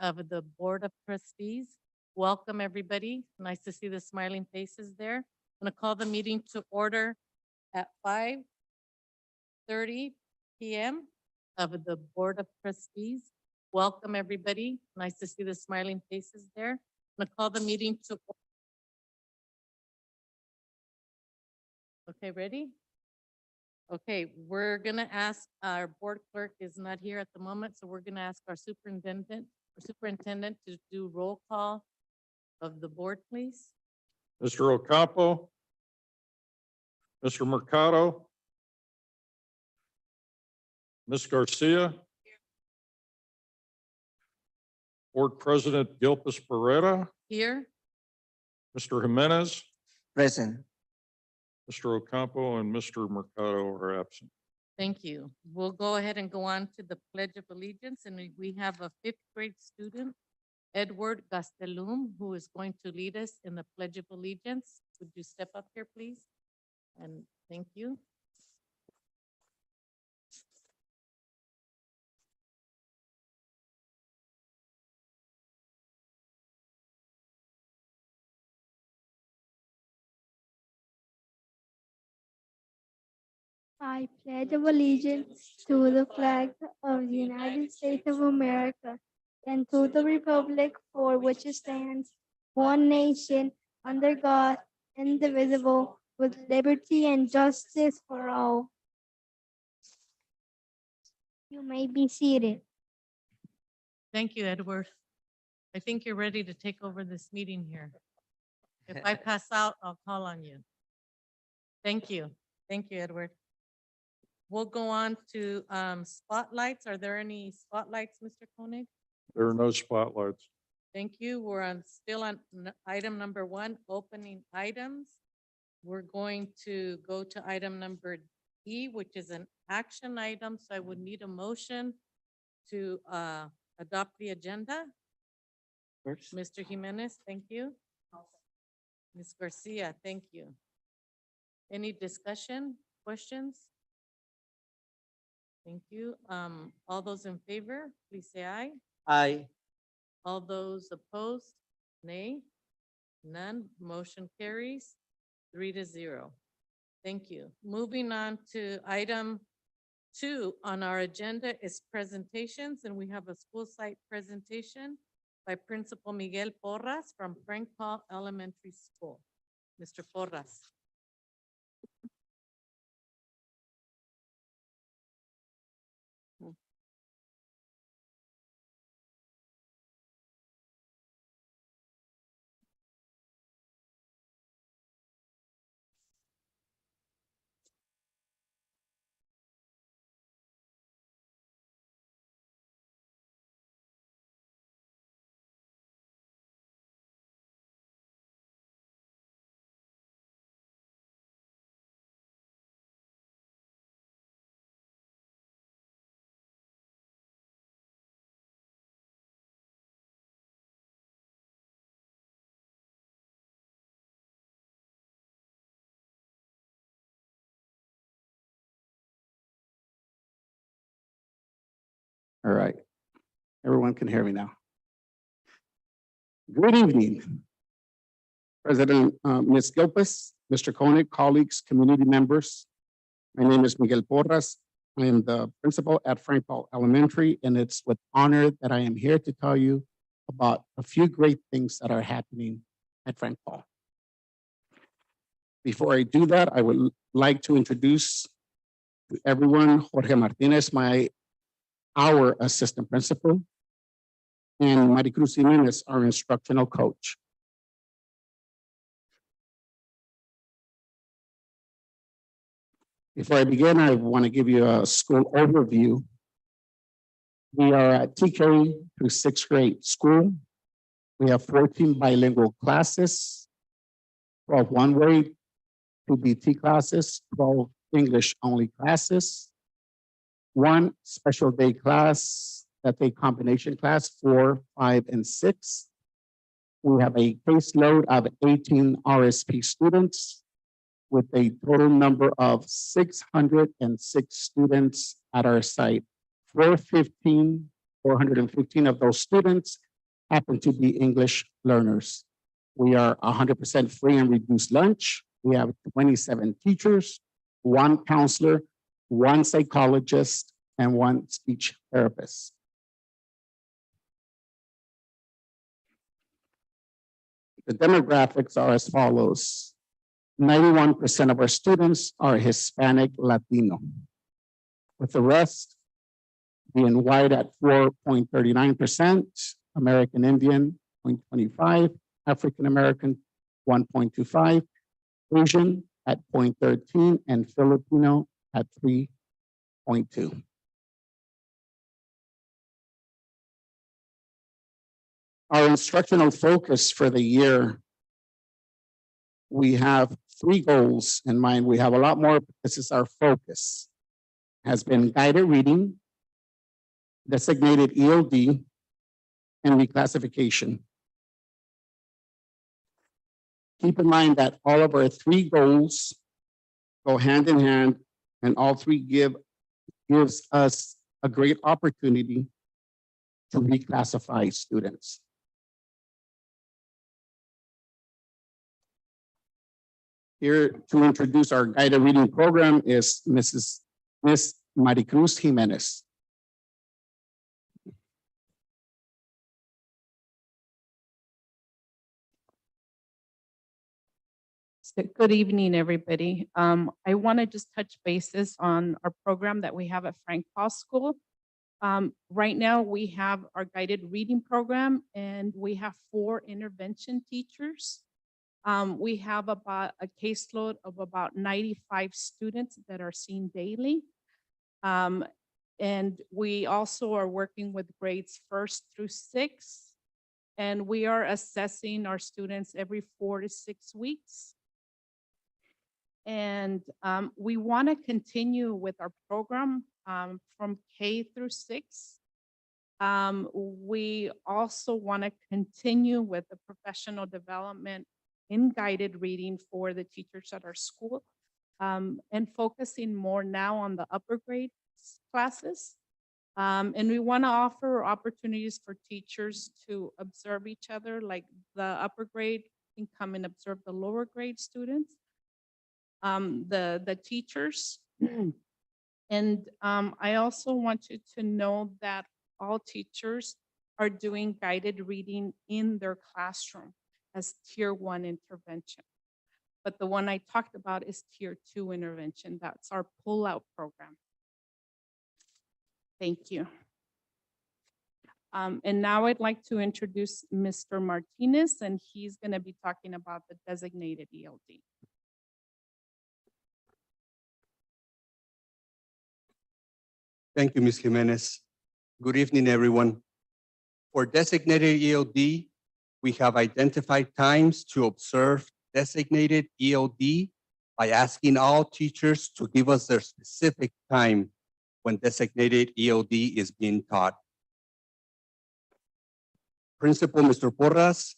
of the Board of Trustees. Welcome, everybody. Nice to see the smiling faces there. I'm going to call the meeting to order at 5:30 p.m. of the Board of Trustees. Welcome, everybody. Nice to see the smiling faces there. I'm going to call the meeting to. Okay, ready? Okay, we're gonna ask, our board clerk is not here at the moment, so we're gonna ask our superintendent to do roll call of the board, please. Mr. Ocampo, Mr. Mercado, Ms. Garcia, Board President Gilpus Pereira, Here, Mr. Jimenez, Present. Mr. Ocampo, and Mr. Mercado are absent. thank you. We'll go ahead and go on to the Pledge of Allegiance, and we have a fifth grade student, Edward Gastelum, who is going to lead us in the Pledge of Allegiance. Would you step up here, please? And thank you. I pledge allegiance to the flag of the United States of America and to the republic for which it stands, one nation, under God, indivisible, with liberty and justice for all. You may be seated. Thank you, Edward. I think you're ready to take over this meeting here. If I pass out, I'll call on you. Thank you. Thank you, Edward. We'll go on to spotlights. Are there any spotlights, Mr. Koenig? There are no spotlights. Thank you. We're still on item number 1, opening items. We're going to go to item number E, which is an action item. So I would need a motion to adopt the agenda. First. Mr. Jimenez, thank you. Ms. Garcia, thank you. Any discussion, questions? Thank you. All those in favor, please say aye. Aye. All those opposed, nay. None. Motion carries 3-0. Thank you. Moving on to item 2 on our agenda is presentations, and we have a school site presentation by Principal Miguel Porras from Frank Paul Elementary School. Mr. Porras. All right. Everyone can hear me now. Good evening. President Ms. Gilpus, Mr. Koenig, colleagues, community members. My name is Miguel Porras. I am the principal at Frank Paul Elementary, and it's with honor that I am here to tell you about a few great things that are happening at Frank Paul. Before I do that, I would like to introduce to everyone Jorge Martinez, our assistant principal, and Maricruz Jimenez, our instructional coach. Before I begin, I want to give you a school overview. We are at TK through 6th grade school. We have 14 bilingual classes, 12 one-way, 2 BT classes, 12 English-only classes, 1 special day class, that's a combination class, 4, 5, and 6. We have a caseload of 18 RSP students with a total number of 606 students at our site. 415 of those students happen to be English learners. We are 100% free and reduced lunch. We have 27 teachers, 1 counselor, 1 psychologist, and 1 speech therapist. The demographics are as follows. 91% of our students are Hispanic Latino, with the rest being white at 4.39%, American Indian 0.25%, African American 1.25%, Asian at 0.13%, and Filipino at 3.2%. Our instructional focus for the year, we have 3 goals in mind. We have a lot more, but this is our focus. Has been guided reading, designated ELD, and reclassification. Keep in mind that all of our 3 goals go hand in hand, and all 3 gives us a great opportunity to reclassify students. Here to introduce our guided reading program is Miss Maricruz Jimenez. So good evening, everybody. I want to just touch bases on our program that we have at Frank Paul School. Right now, we have our guided reading program, and we have 4 intervention teachers. We have about a caseload of about 95 students that are seen daily. And we also are working with grades 1st through 6th, and we are assessing our students every 4 to 6 weeks. And we want to continue with our program from K through 6. We also want to continue with the professional development in guided reading for the teachers at our school, and focusing more now on the upper grade classes. And we want to offer opportunities for teachers to observe each other, like the upper grade can come and observe the lower grade students, the teachers. And I also want you to know that all teachers are doing guided reading in their classroom as tier 1 intervention. But the one I talked about is tier 2 intervention. That's our pull-out program. Thank you. And now I'd like to introduce Mr. Martinez, and he's going to be talking about the designated ELD. Thank you, Ms. Jimenez. Good evening, everyone. For designated ELD, we have identified times to observe designated ELD by asking all teachers to give us their specific time when designated ELD is being taught. Principal Mr. Porras,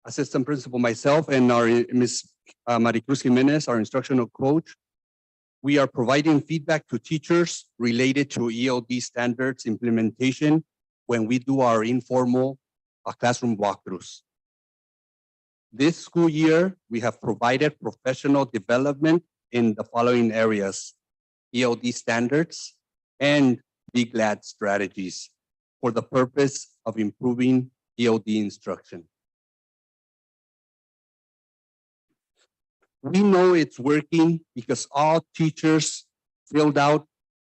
assistant principal myself, and our Ms. Maricruz Jimenez, our instructional coach, we are providing feedback to teachers related to ELD standards implementation when we do our informal classroom walkthroughs. This school year, we have provided professional development in the following areas: ELD standards and Big Lad strategies for the purpose of improving ELD instruction. We know it's working because all teachers filled out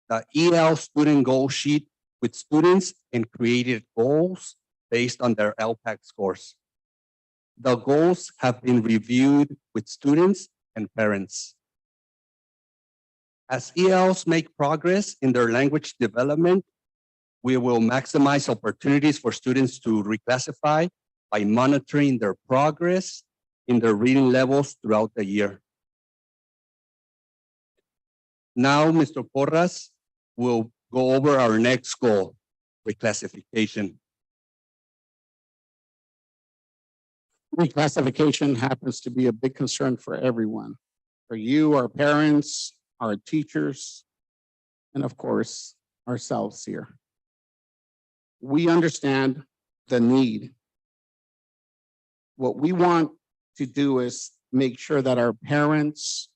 the EL student goal sheet with students and created goals based on their LPAC scores. The goals have been reviewed with students and parents. As ELs make progress in their language development, we will maximize opportunities for students to reclassify by monitoring their progress in their reading levels throughout the year. Now, Mr. Porras will go over our next goal, reclassification. Reclassification happens to be a big concern for everyone, for you, our parents, our teachers, and of course, ourselves here. We understand the need What we want to do is make sure that our parents,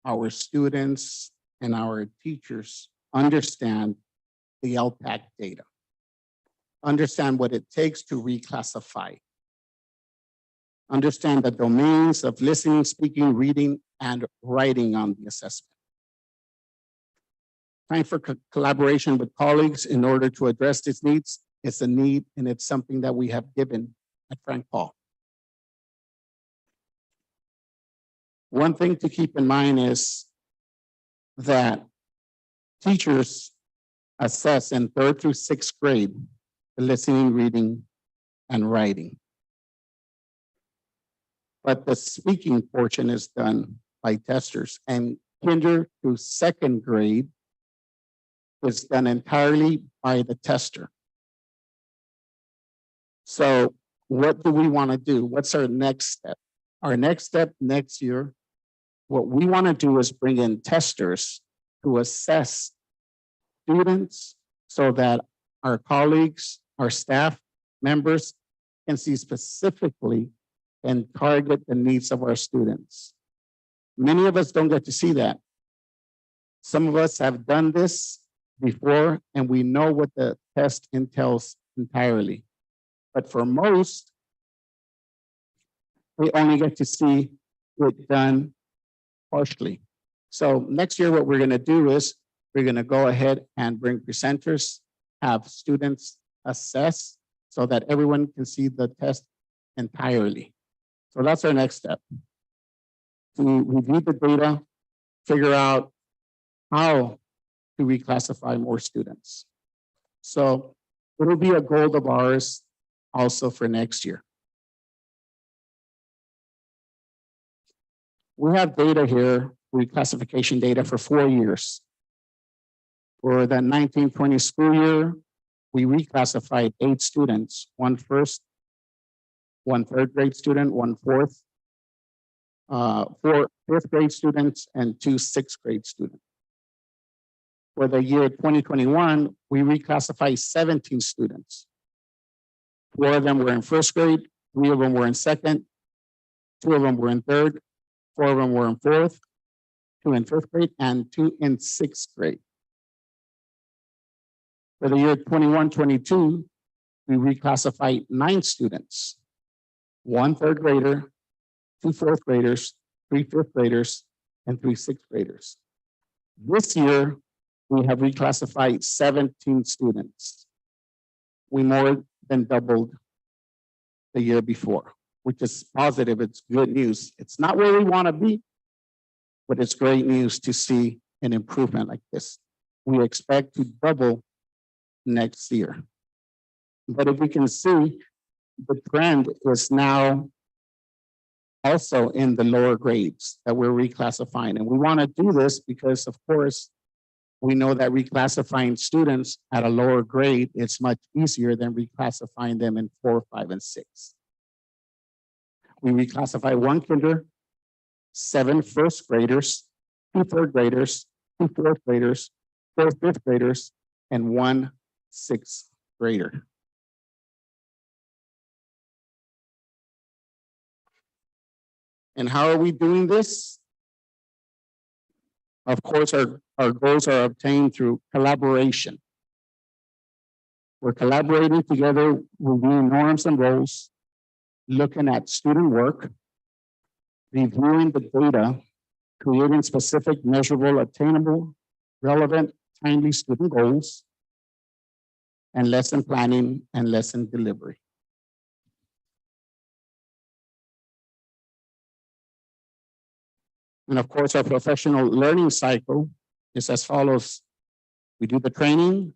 our students, and our teachers understand the LPAC data. Understand what it takes to reclassify. Understand the domains of listening, speaking, reading, and writing on the assessment. Time for collaboration with colleagues in order to address these needs. It's a need, and it's something that we have given at Frank Paul. One thing to keep in mind is that teachers assess in 3rd through 6th grade the listening, reading, and writing. But the speaking portion is done by testers, and kinder through 2nd grade is done entirely by the tester. So what do we want to do? What's our next step? Our next step next year, what we want to do is bring in testers to assess students so that our colleagues, our staff members can see specifically and target the needs of our students. Many of us don't get to see that. Some of us have done this before, and we know what the test entails entirely. But for most, we only get to see it done partially. So next year, what we're going to do is we're going to go ahead and bring presenters, have students assess so that everyone can see the test entirely. So that's our next step. To review the data, figure out how to reclassify more students. So it'll be a goal of ours also for next year. We have data here, reclassification data for 4 years. For the 1920 school year, we reclassified 8 students, 1 first, 1 3rd grade student, 1 fourth, 4 5th grade students, and 2 6th grade students. For the year 2021, we reclassified 17 students. 4 of them were in 1st grade, 3 of them were in 2nd, 2 of them were in 3rd, 4 of them were in 4th, 2 in 5th grade, and 2 in 6th grade. For the year 21-22, we reclassified 9 students, 1 3rd grader, 2 4th graders, 3 5th graders, and 3 6th graders. This year, we have reclassified 17 students. We more than doubled the year before, which is positive. It's good news. It's not where we want to be, but it's great news to see an improvement like this. We expect to double next year. But if we can see, the trend is now also in the lower grades that we're reclassifying. And we want to do this because, of course, we know that reclassifying students at a lower grade is much easier than reclassifying them in 4, 5, and 6. We reclassify 1 kinder, 7 first graders, 2 3rd graders, 2 4th graders, 4 5th graders, and 1 6th grader. And how are we doing this? Of course, our goals are obtained through collaboration. We're collaborating together, reviewing norms and goals, looking at student work, reviewing the data, creating specific, measurable, attainable, relevant, timely student goals, and lesson planning and lesson delivery. And of course, our professional learning cycle is as follows. We do the training.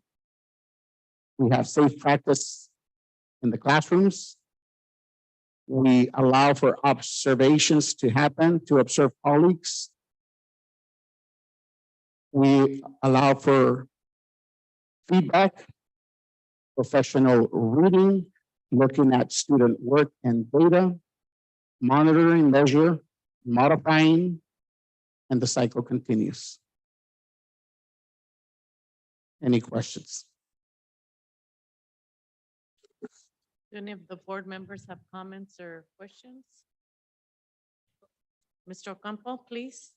We have safe practice in the classrooms. We allow for observations to happen, to observe colleagues. We allow for feedback, professional reading, looking at student work and data, monitoring, measure, modifying, and the cycle continues. Any questions? Do any of the board members have comments or questions? Mr. Ocampo, please.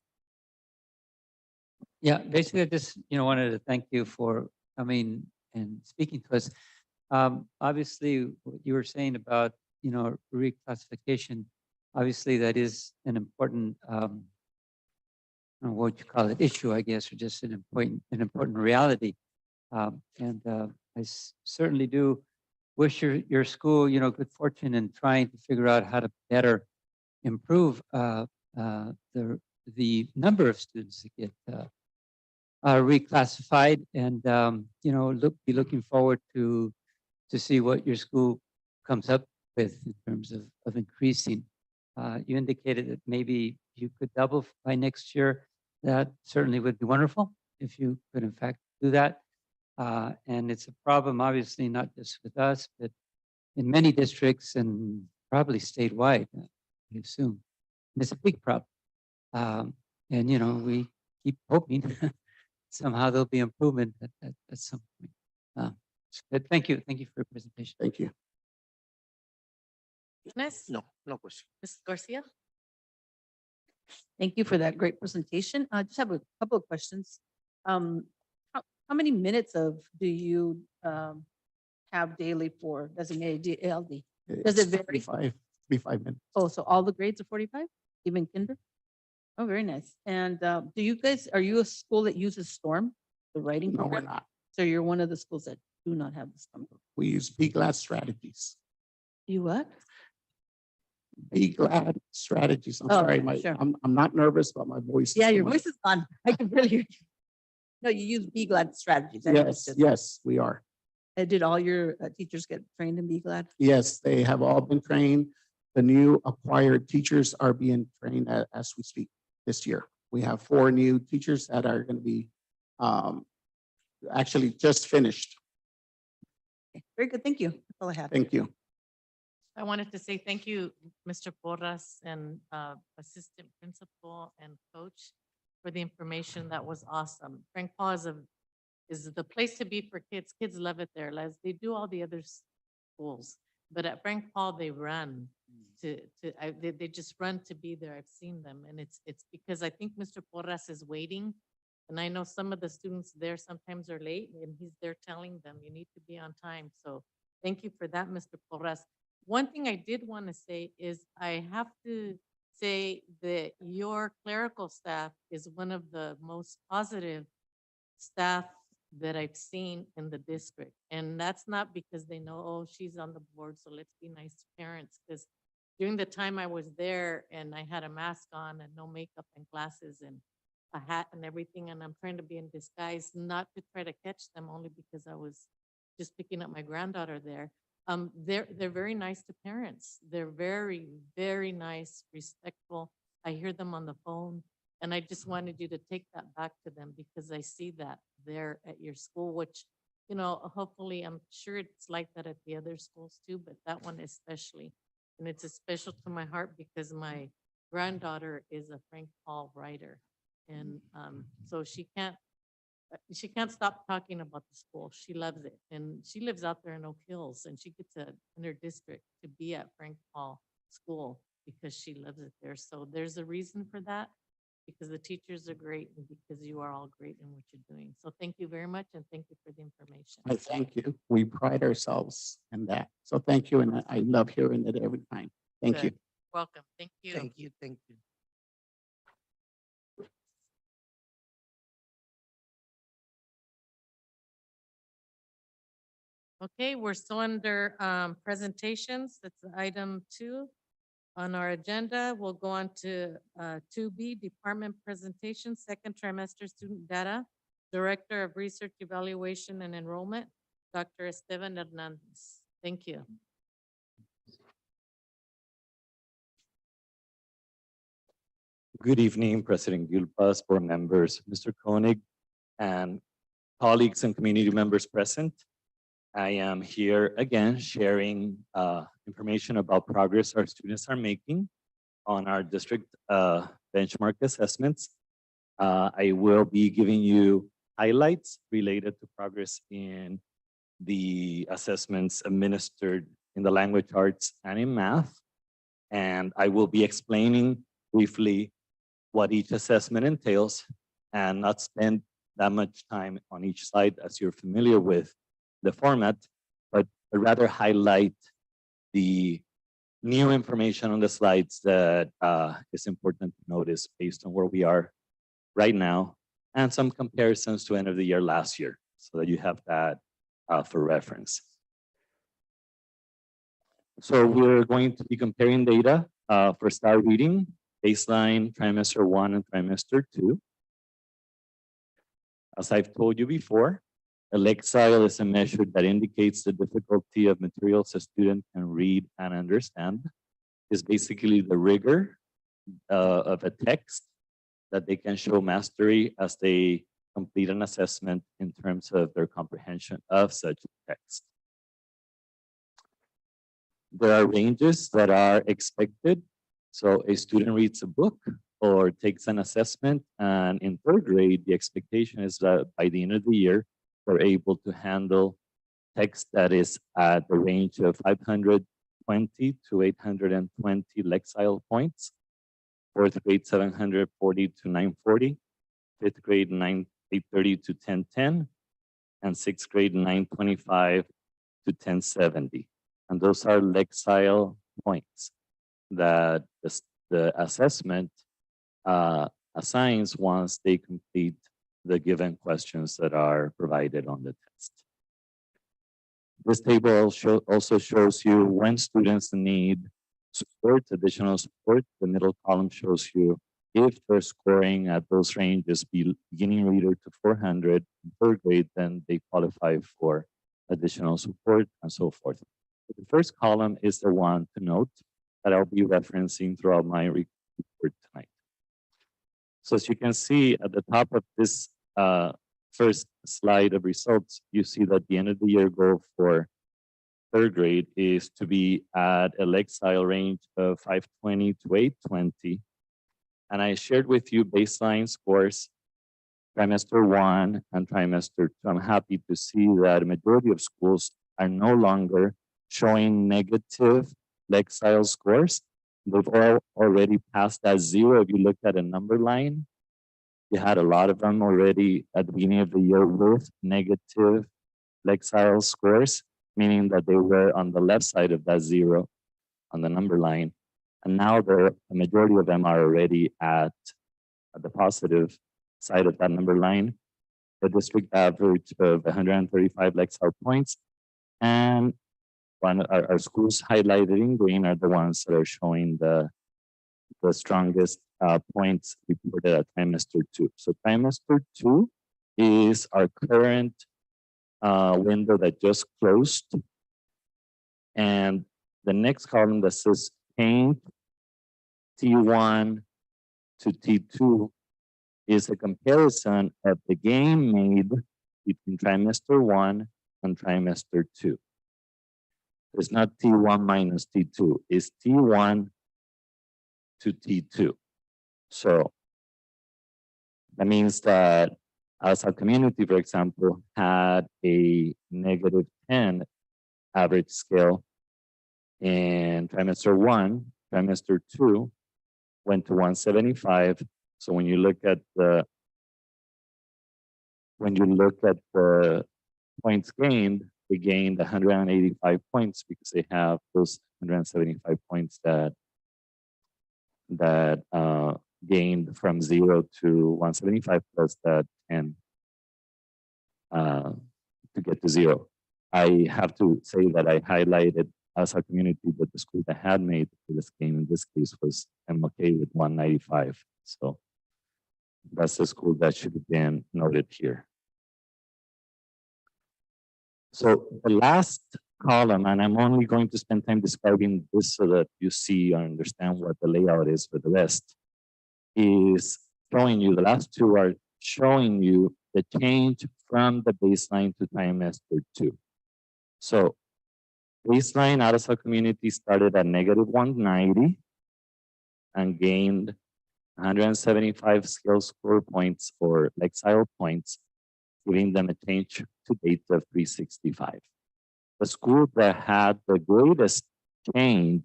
Yeah, basically, I just, wanted to thank you for coming and speaking to us. Obviously, what you were saying about, reclassification, obviously that is an important, I don't know what you call it, issue, I guess, or just an important reality. I certainly do wish your school, good fortune in trying to figure out how to better improve the number of students that get reclassified, and be looking forward to see what your school comes up with in terms of increasing. You indicated that maybe you could double by next year. That certainly would be wonderful if you could in fact do that. And it's a problem, obviously, not just with us, but in many districts and probably statewide, I assume. And it's a big problem. And we keep hoping somehow there'll be improvement at some point. But thank you for your presentation. Thank you. Next, No question. Ms. Garcia. Thank you for that great presentation. I just have a couple of questions. How many minutes do you have daily for designated ELD? Does it vary? 45 minutes. Oh, so all the grades are 45, even kinder? Oh, very nice. And are you a school that uses STORM, the writing No, we're program? not. So you're one of the schools that do not have the STORM. program. We use Be Glad strategies. You what? Be Glad strategies. I'm Oh, sorry, sure. I'm not nervous, but my voice. is Yeah, your going. voice is gone. I can really hear you. No, you use Be Glad strategies. I Yes, understood. yes, we are. Did all your teachers get trained in Be Glad? Yes, they have all been trained. The new acquired teachers are being trained as we speak this year. We have 4 new teachers that are going to be actually just finished. Okay, very good. Thank you. That's all I have. Thank you. I wanted to say thank you, Mr. Porras and assistant principal and coach, for the information. That was awesome. Frank Paul is the place to be for kids. Kids love it there, Les. They do all the other schools, but at Frank Paul, they run they just run to be there. I've seen them, and it's because I think Mr. Porras is waiting. And I know some of the students there sometimes are late, and he's there telling them, you need to be on time. So thank you for that, Mr. Porras. One thing I did want to say is I have to say that your clerical staff is one of the most positive staff that I've seen in the district. And that's not because they know, oh, she's on the board, so let's be nice to parents. Because during the time I was there and I had a mask on and no makeup in classes and a hat and everything, and I'm trying to be in disguise, not to try to catch them, only because I was just picking up my granddaughter there. They're very nice to parents. They're very, very nice, respectful. I hear them on the phone, and I just wanted you to take that back to them because I see that there at your school, which, hopefully, I'm sure it's like that at the other schools too, but that one especially. And it's a special to my heart because my granddaughter is a Frank Paul writer. And so she can't stop talking about the school. She loves it. And she lives out there in Oak Hills, and she gets in her district to be at Frank Paul School because she loves it there. So there's a reason for that, because the teachers are great and because you are all great in what you're doing. So thank you very much, and thank you for the information. I thank you. We pride ourselves in that. So thank you. And I love hearing it every time. Thank you. Good. Welcome. Thank you. Thank you. Thank you. Okay, we're still under presentations. That's item 2 on our agenda. We'll go on to 2B, department presentation, second trimester student data, Director of Research Evaluation and Enrollment, Dr. Esteban Hernandez. Thank you. Good evening, President Gulpas, board members, Mr. Koenig, and colleagues and community members present. I am here again sharing information about progress our students are making on our district benchmark assessments. I will be giving you highlights related to progress in the assessments administered in the language arts and in math. And I will be explaining briefly what each assessment entails and not spend that much time on each slide as you're familiar with the format, but rather highlight the new information on the slides that is important to notice based on where we are right now and some comparisons to end of the year last year so that you have that for reference. So we're going to be comparing data for STAR reading, baseline, trimester 1 and trimester 2. As I've told you before, a Lexile is a measure that indicates the difficulty of materials a student can read and understand. It's basically the rigor of a text that they can show mastery as they complete an assessment in terms of their comprehension of such text. There are ranges that are expected. So a student reads a book or takes an assessment, and in third grade, the expectation is that by the end of the year, they're able to handle text that is at the range of 520 to 820 Lexile points. Fourth grade, 740 to 940. Fifth grade, 830 to 1010. And sixth grade, 925 to 1070. And those are Lexile points that the assessment assigns once they complete the given questions that are provided on the test. This table also shows you when students need support, additional support. The middle column shows you if they're scoring at those ranges, beginning reader to 400 in third grade, then they qualify for additional support and so forth. The first column is the one to note that I'll be referencing throughout my report tonight. So as you can see at the top of this first slide of results, you see that the end of the year goal for third grade is to be at a Lexile range of 520 to 820. And I shared with you baseline scores, trimester 1 and trimester 2. I'm happy to see that a majority of schools are no longer showing negative Lexile scores. They've all already passed that 0. If you look at a number line, you had a lot of them already at the beginning of the year with negative Lexile scores, meaning that they were on the left side of that 0 on the number line. And now the majority of them are already at the positive side of that number line. The district average of 135 Lexile points. And our schools highlighted in green are the ones that are showing the strongest points reported at trimester 2. So trimester 2 is our current window that just closed. And the next column that says change T1 to T2 is a comparison of the gain made between trimester 1 and trimester 2. It's not T1 minus T2, it's T1 to T2. So that means that as a community, for example, had a -10 average scale in trimester 1, trimester 2 went to 175. So when you look at the points gained, they gained 185 points because they have those 175 points that gained from 0 to 175 plus that 10 to get to 0. I have to say that I highlighted as a community that the school that had made for this game in this case was MLK with 195. So that's the school that should have been noted here. So the last column, and I'm only going to spend time describing this so that you see or understand what the layout is for the rest, is showing you, the last two are showing you the change from the baseline to trimester 2. So baseline Arasal community started at -190 and gained 175 skill score points or Lexile points, giving them a change to date of 365. The school that had the greatest change,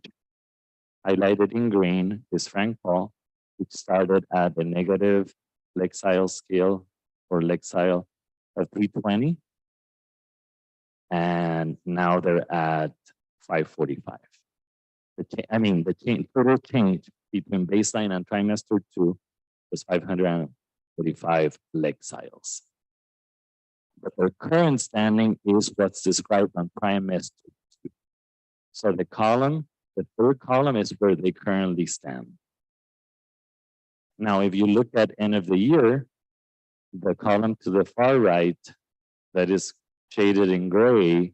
highlighted in green, is Frank Paul, which started at the negative Lexile scale or Lexile of 320. And now they're at 545. The total change between baseline and trimester 2 was 545 Lexiles. But their current standing is what's described on trimester 2. So the third column is where they currently stand. Now, if you look at end of the year, the column to the far right that is shaded in gray,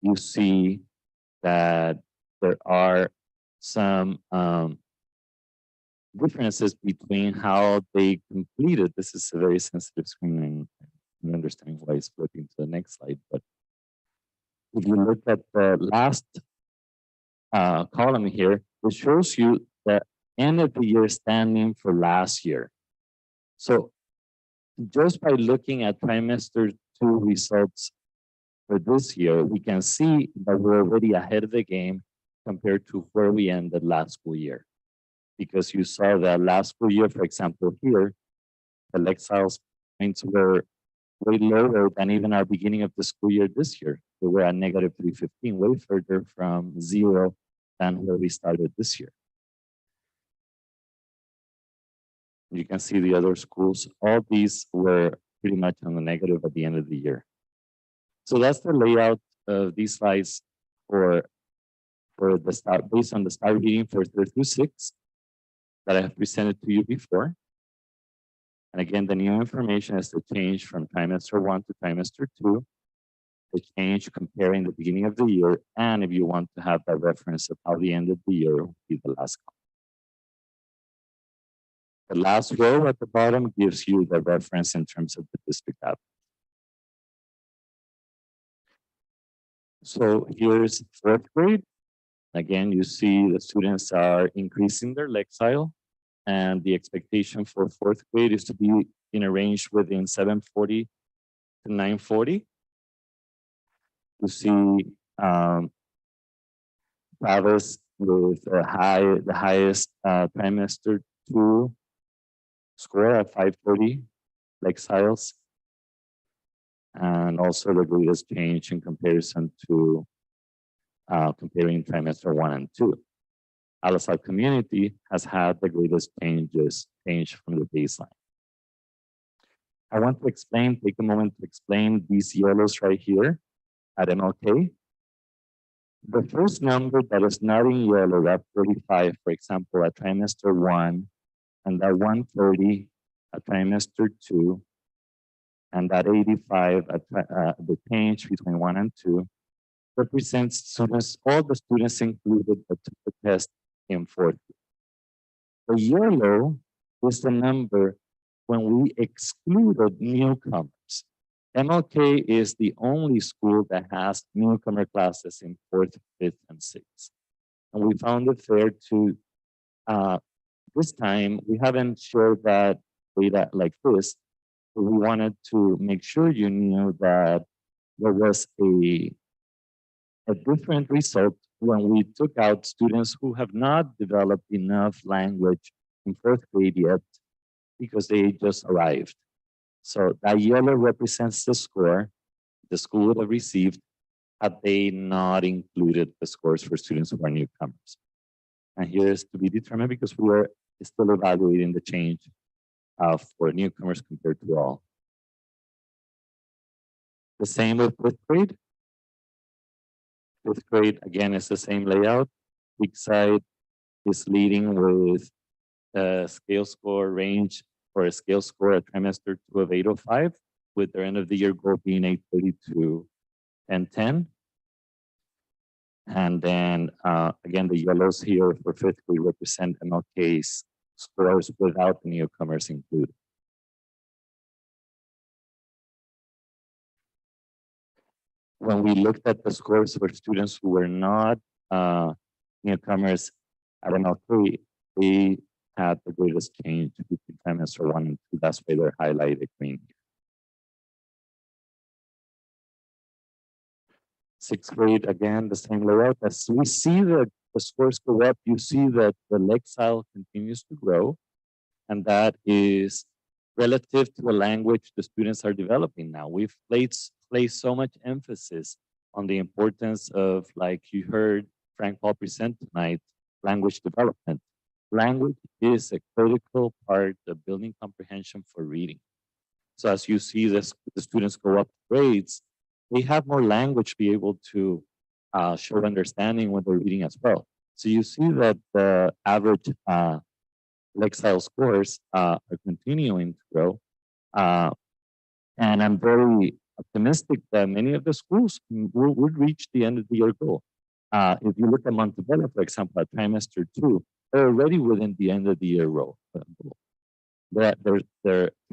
you see that there are some differences between how they completed. This is a very sensitive screen, and I'm understanding why it's flipping to the next slide. But if you look at the last column here, it shows you the end of the year standing for last year. So just by looking at trimester 2 results for this year, we can see that we're already ahead of the game compared to where we ended last school year. Because you saw that last school year, for example, here, the Lexiles points were way lower than even our beginning of the school year this year. They were at negative 315, way further from 0 than where we started this year. You can see the other schools, all these were pretty much on the negative at the end of the year. So that's the layout of these slides for the start, based on the start reading for 3rd through 6th that I have presented to you before. And again, the new information is the change from trimester 1 to trimester 2, the change comparing the beginning of the year, and if you want to have that reference of how the end of the year will be the last column. The last row at the bottom gives you the reference in terms of the district average. So here's 4th grade. Again, you see the students are increasing their Lexile, and the expectation for 4th grade is to be in a range within 740 to 940. You see Travis with the highest trimester 2 score at 530 Lexiles, and also the greatest change in comparison to comparing trimester 1 and 2. Al-Azhar community has had the greatest change from the baseline. I want to take a moment to explain these yellows right here at MLK. The first number that is not in yellow, that 45, for example, at trimester 1, and that 130 at trimester 2, and that 85 at the change between 1 and 2, represents students, all the students included that took the test in 4th. The yellow is the number when we excluded newcomers. MLK is the only school that has newcomer classes in 4th, 5th, and 6th. And we found it fair to, this time, we haven't shared that data like this, but we wanted to make sure you knew that there was a different result when we took out students who have not developed enough language in 4th grade yet because they just arrived. So that yellow represents the score the school would have received had they not included the scores for students who are newcomers. And here is to be determined because we are still evaluating the change for newcomers compared to all. The same with 5th grade. 5th grade, again, is the same layout. Each side is leading with a scale score range for a scale score at trimester 2 of 805, with their end of the year goal being 832 and 10. And then again, the yellows here for 5th grade represent MLK's scores without the newcomers included. When we looked at the scores for students who were not newcomers at MLK, they had the greatest change between trimester 1 and 2. That's why they're highlighted green here. Sixth grade, again, the same layout. As we see the scores go up, you see that the Lexile continues to grow. And that is relative to the language the students are developing now. We've placed so much emphasis on the importance of, like you heard Frank Paul present tonight, language development. Language is a critical part of building comprehension for reading. So as you see this, the students go up grades, they have more language to be able to show understanding when they're reading as well. So you see that the average Lexile scores are continuing to grow. And I'm very optimistic that many of the schools will reach the end of the year goal. If you look at Montebello, for example, at trimester 2, they're already within the end of the year goal. Their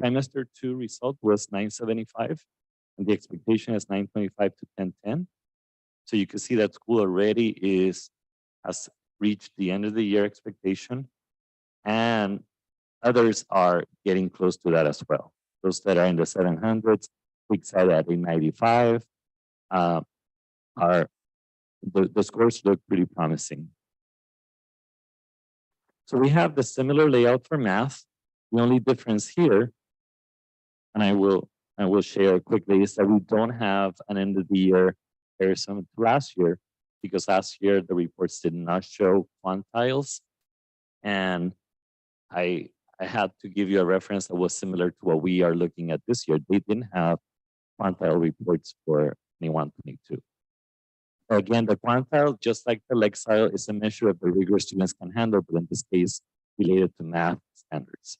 trimester 2 result was 975, and the expectation is 925 to 1010. So you can see that school already has reached the end of the year expectation, and others are getting close to that as well. Those that are in the 700s, Creekside at 895, the scores look pretty promising. So we have the similar layout for math. The only difference here, and I will share quickly, is that we don't have an end of the year comparison to last year, because last year the reports did not show quantiles, and I had to give you a reference that was similar to what we are looking at this year. They didn't have quantile reports for 21-22. Again, the quantile, just like the Lexile, is a measure of the rigor students can handle, but in this case, related to math standards.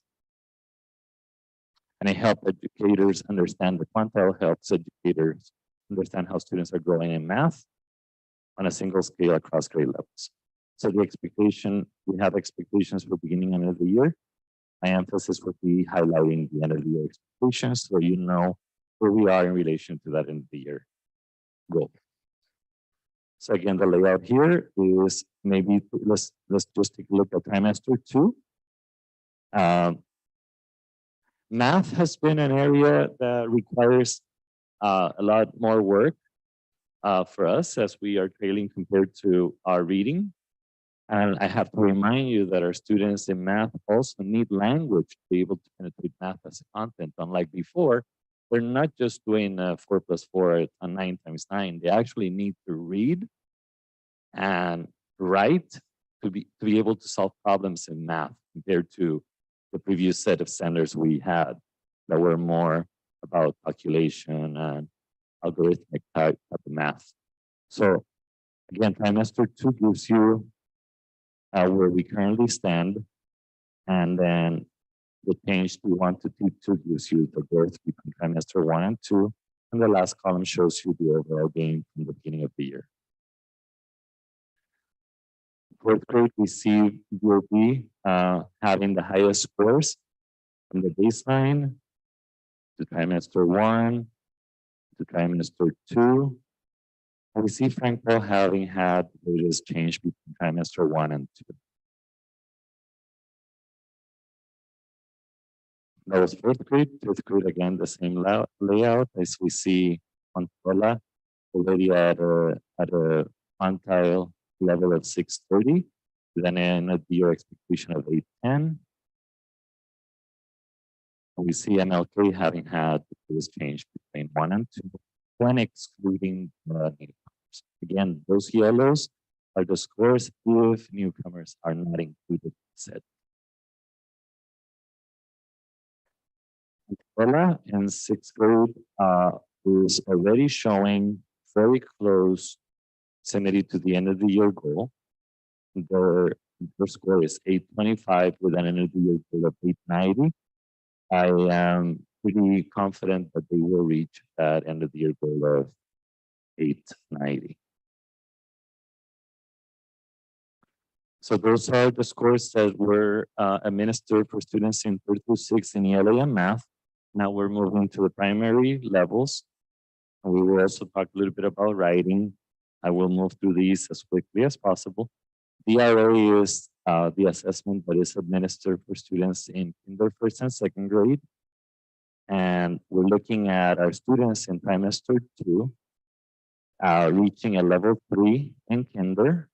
And it helps educators understand the quantile, helps educators understand how students are growing in math on a single scale across grade levels. So the expectation, we have expectations for beginning and end of the year. My emphasis would be highlighting the end of the year expectations so you know where we are in relation to that end of the year goal. So again, the layout here is maybe, let's just take a look at trimester 2. Math has been an area that requires a lot more work for us as we are trailing compared to our reading. And I have to remind you that our students in math also need language to be able to penetrate math as a content. Unlike before, they're not just doing 4 + 4 = 9 × 9. They actually need to read and write to be able to solve problems in math compared to the previous set of standards we had that were more about calculation and algorithmic type of math. So again, trimester 2 gives you where we currently stand, and then the change to 1 to T2 gives you the growth between trimester 1 and 2, and the last column shows you the overall gain from the beginning of the year. Fourth grade, we see UOB having the highest scores from the baseline to trimester 1 to trimester 2. And we see Frank Paul having had the greatest change between trimester 1 and 2. That was fourth grade. Fifth grade, again, the same layout as we see Montebello already at a quantile level of 630, then in a year expectation of 810. And we see MLK having had this change between 1 and 2 when excluding newcomers. Again, those yellows are the scores if newcomers are not included in the set. Montebello in sixth grade is already showing very close proximity to the end of the year goal. Their score is 825 with an end of the year goal of 890. I am pretty confident that they will reach that end of the year goal of 890. So those are the scores that were administered for students in 3rd through 6th in ELA and math. Now we're moving to the primary levels. And we will also talk a little bit about writing. I will move through these as quickly as possible. DRA is the assessment that is administered for students in their 1st and 2nd grade. And we're looking at our students in trimester 2 reaching a level 3 in kinder.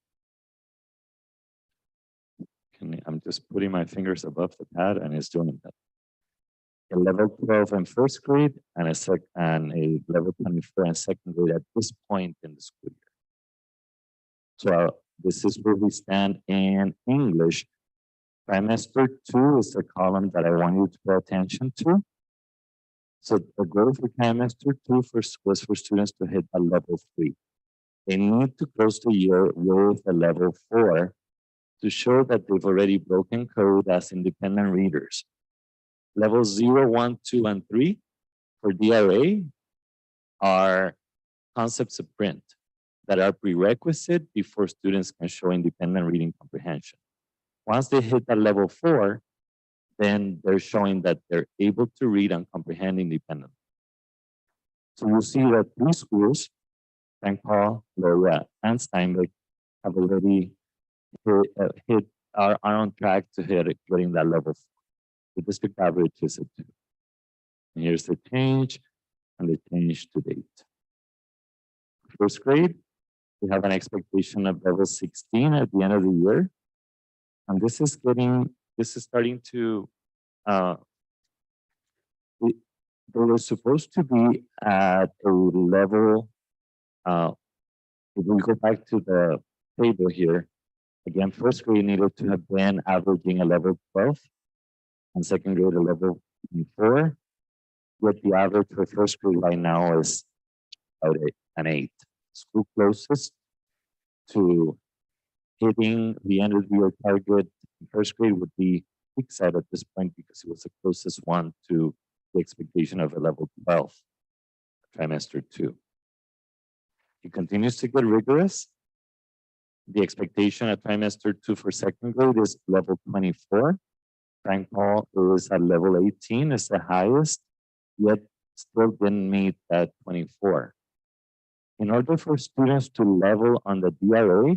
I'm just putting my fingers above the pad and it's doing that. A level 12 in first grade and a level 24 in second grade at this point in the school year. So this is where we stand in English. Trimester 2 is the column that I want you to pay attention to. So the goal for trimester 2 was for students to hit a level 3. They need to close the year with a level 4 to show that they've already broken code as independent readers. Levels 0, 1, 2, and 3 for DRA are concepts of print that are prerequisite before students can show independent reading comprehension. Once they hit that level 4, then they're showing that they're able to read and comprehend independently. So you see that 3 schools, St. Paul, Loyola, and Steinbeck, have already are on track to getting that level 4. The district average is a 2. And here's the change and the change to date. First grade, we have an expectation of level 16 at the end of the year. And this is starting to, they were supposed to be at a level, if we go back to the table here, again, first grade needed to have been averaging a level 12 and second grade a level 4. Yet the average for first grade right now is about an 8. School closest to hitting the end of the year target in first grade would be Creekside at this point because it was the closest one to the expectation of a level 12, trimester 2. It continues to get rigorous. The expectation at trimester 2 for second grade is level 24. Frank Paul is at level 18, is the highest, yet still didn't meet that 24. In order for students to level on the DRA,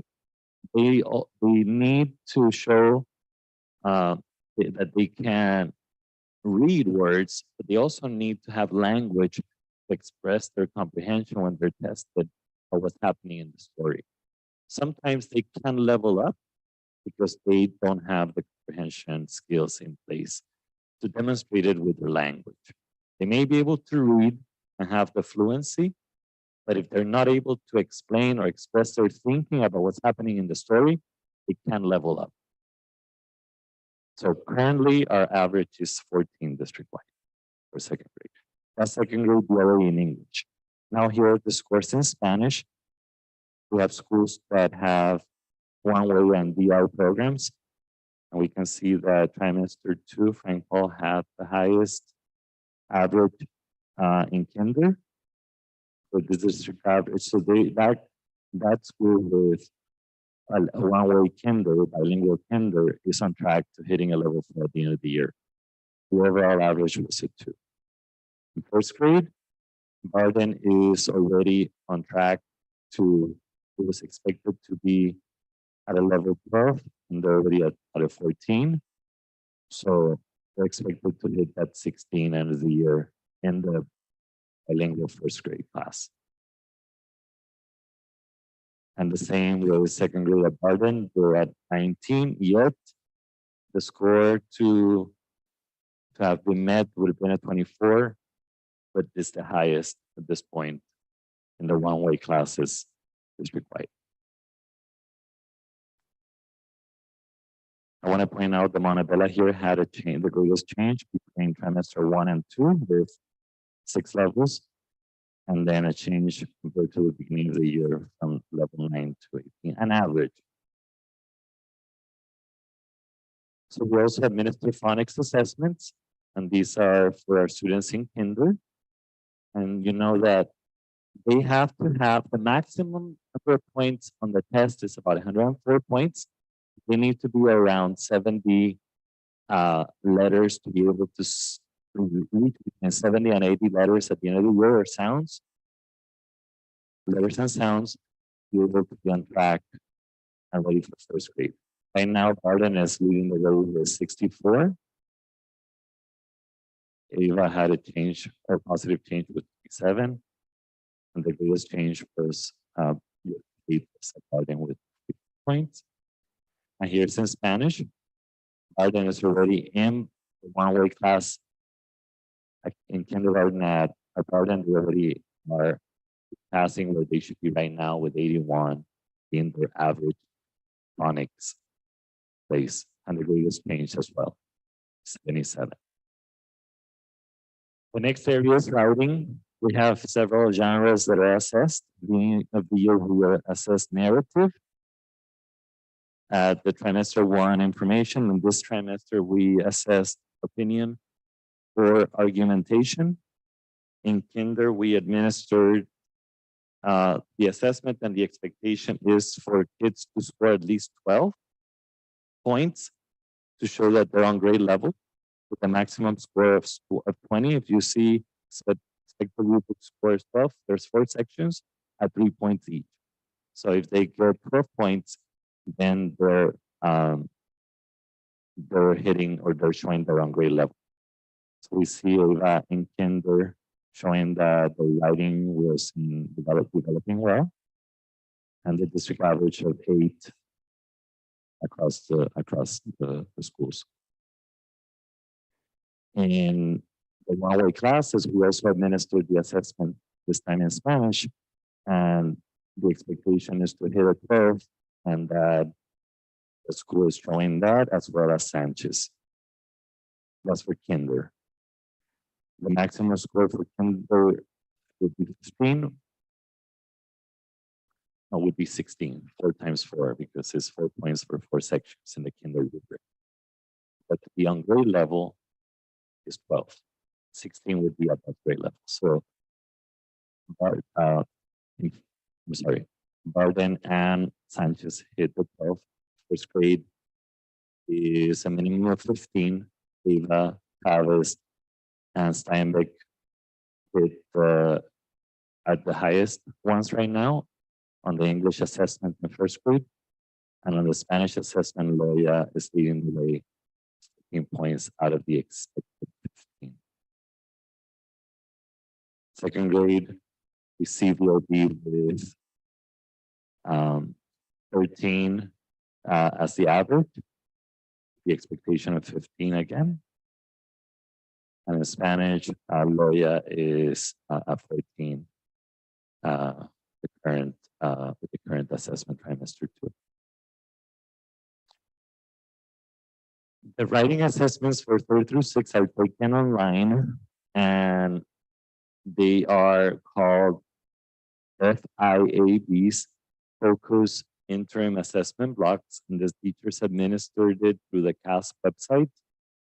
they need to show that they can read words, but they also need to have language to express their comprehension when they're tested on what's happening in the story. Sometimes they can level up because they don't have the comprehension skills in place to demonstrate it with their language. They may be able to read and have the fluency, but if they're not able to explain or express their thinking about what's happening in the story, they can level up. So currently our average is 14 district-wide for second grade. That's second grade DRA in English. Now here are the scores in Spanish. We have schools that have one-way and DR programs. And we can see that trimester 2, Frank Paul had the highest average in kinder. So the district average, so that school with a one-way kinder, bilingual kinder, is on track to hitting a level 4 at the end of the year. The overall average was a 2. In first grade, Barden is already on track to, it was expected to be at a level 12, and they're already at a 14. So they're expected to hit that 16 end of the year in the bilingual first grade class. And the same with second grade at Barden, they're at 19, yet the score to have been met would have been a 24, but it's the highest at this point in the one-way classes district-wide. I want to point out that Montebello here had a change, the greatest change between trimester 1 and 2 with 6 levels, and then a change compared to the beginning of the year from level 9 to 18, an average. So we also administer phonics assessments, and these are for our students in kinder. And you know that they have to have the maximum number of points on the test is about 104 points. They need to be around 70 letters to be able to reach between 70 and 80 letters at the end of the year, or sounds. Letters and sounds, be able to be on track and ready for first grade. Right now, Barden is leading the way with 64. Ava had a change, or positive change with 7. And the greatest change was Barden with 50 points. And here's in Spanish. Barden is already in the one-way class in kindergarten at Barden. They already are passing where they should be right now with 81 in their average phonics place, and the grade is changed as well, 77. The next area is writing. We have several genres that are assessed. Beginning of the year, we are assessed narrative. At the trimester 1 information, and this trimester we assessed opinion or argumentation. In kinder, we administered the assessment, and the expectation is for kids to score at least 12 points to show that they're on grade level with a maximum score of 20. If you see expect the group to score 12, there's 4 sections at 3 points each. So if they get 12 points, then they're hitting or they're showing they're on grade level. So we see that in kinder showing that the writing was developing well, and the district average of 8 across the schools. In the one-way classes, we also administered the assessment this time in Spanish, and the expectation is to hit a 12, and that the school is showing that as well as Sanchez. That's for kinder. The maximum score for kinder would be 15. No, would be 16, 4 times 4, because it's 4 points for 4 sections in the kinder rubric. But to be on grade level is 12. 16 would be above grade level. So, I'm sorry, Barden and Sanchez hit the 12. First grade is a minimum of 15. Ava, Chavez, and Steinbeck hit at the highest ones right now on the English assessment in first grade. And on the Spanish assessment, Loya is leading the way, 15 points out of the expected 15. Second grade, we see VLB with 13 as the average, the expectation of 15 again. And in Spanish, Loya is at 14, with the current assessment trimester 2. The writing assessments for 3rd through 6th are taken online, and they are called FIABs, Focus Interim Assessment Blocks, and the teachers administered it through the CAS website.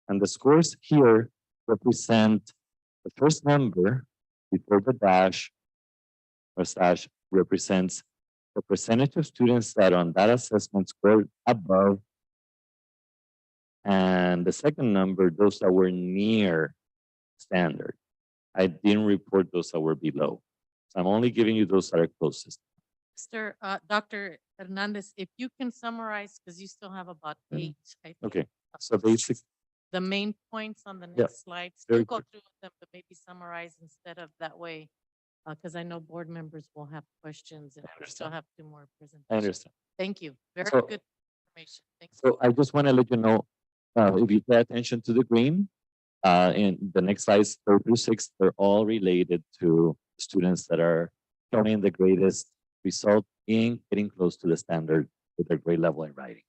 And the scores here represent the first number before the dash or slash represents the percentage of students that on that assessment scored above, and the second number, those that were near standard. I didn't report those that were below. So I'm only giving you those that are closest. Dr. Hernandez, if you can summarize, because you still have about 8, I think. Okay, so basic, The main points on the Yeah, next slide, still very go quick. through them, but maybe summarize instead of that way. Because I know board members will have questions and we still understand. have 2 more presentations. I understand. Thank you. Very So- good information. Thank you. So I just want to let you know, if you pay attention to the green, in the next slides, 3rd through 6th, they're all related to students that are showing the greatest result in getting close to the standard with their grade level in writing.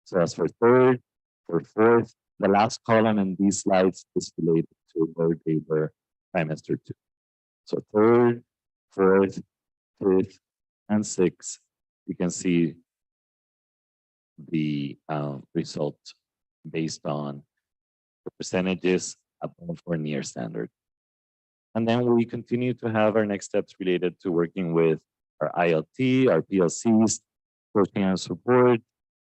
So as for 3rd, for 4th, the last column in these slides is related to where they were trimester 2. So 3rd, 4th, 5th, and 6th, you can see the result based on the percentages above or near standard. And then we continue to have our next steps related to working with our ILT, our PLCs, coaching and support,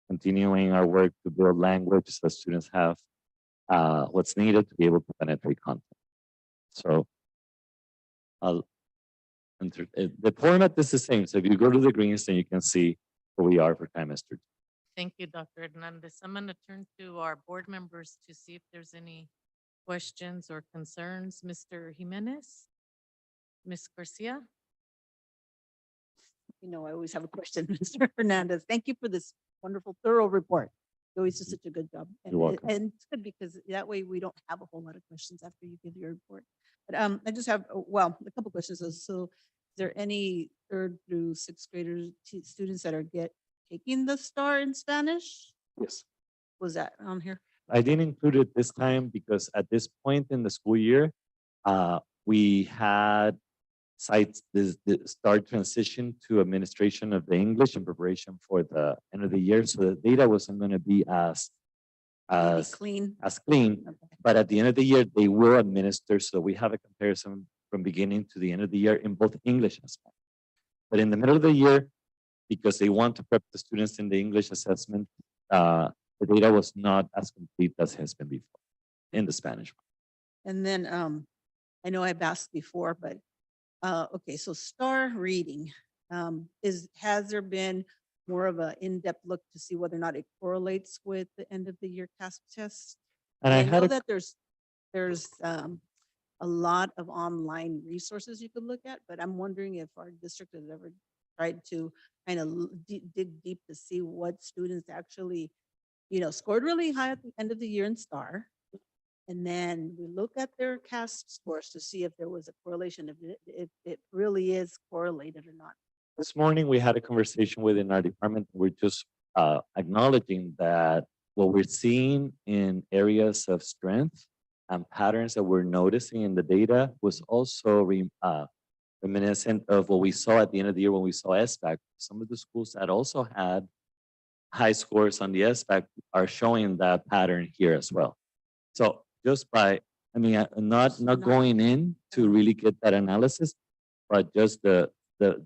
continuing our work to build language so students have what's needed to be able to penetrate content. So the format is the same. So if you go to the greens, then you can see where we are for trimester 2. Thank you, Dr. Hernandez. I'm going to turn to our board members to see if there's any questions or concerns. Mr. Jimenez? Ms. Garcia? you know, I always have a question, Mr. Hernandez. Thank you for this wonderful thorough report. You always do such a good job. And You're welcome. And it's good because that way we don't have a whole lot of questions after you give your report. But I just have, well, a couple questions. So is there any third through sixth graders, students that are taking the STAR in Spanish? Yes. Was that on here? I didn't include it this time because at this point in the school year, we had sites the start transition to administration of the English in preparation for the end of the year. So the data wasn't going to be as Maybe clean. clean. Okay. But at the end of the year, they will administer. So we have a comparison from beginning to the end of the year in both English and Spanish. But in the middle of the year, because they want to prep the students in the English assessment, the data was not as complete as has been before in the Spanish one. And then, I know I've asked before, but, okay, so STAR reading, has there been more of a in-depth look to see whether or not it correlates with the end of the year CASP test? And I know had a that there's a lot of online resources you could look at, but I'm wondering if our district has ever tried to kind of dig deep to see what students actually, you know, scored really high at the end of the year in STAR. And then we look at their CASP scores to see if there was a correlation, if it really is correlated or not. This morning, we had a conversation within our department. We're just acknowledging that what we're seeing in areas of strength and patterns that we're noticing in the data was also reminiscent of what we saw at the end of the year when we saw SBAC. Some of the schools that also had high scores on the SBAC are showing that pattern here as well. So just by, I mean, not going in to really get that analysis, but just the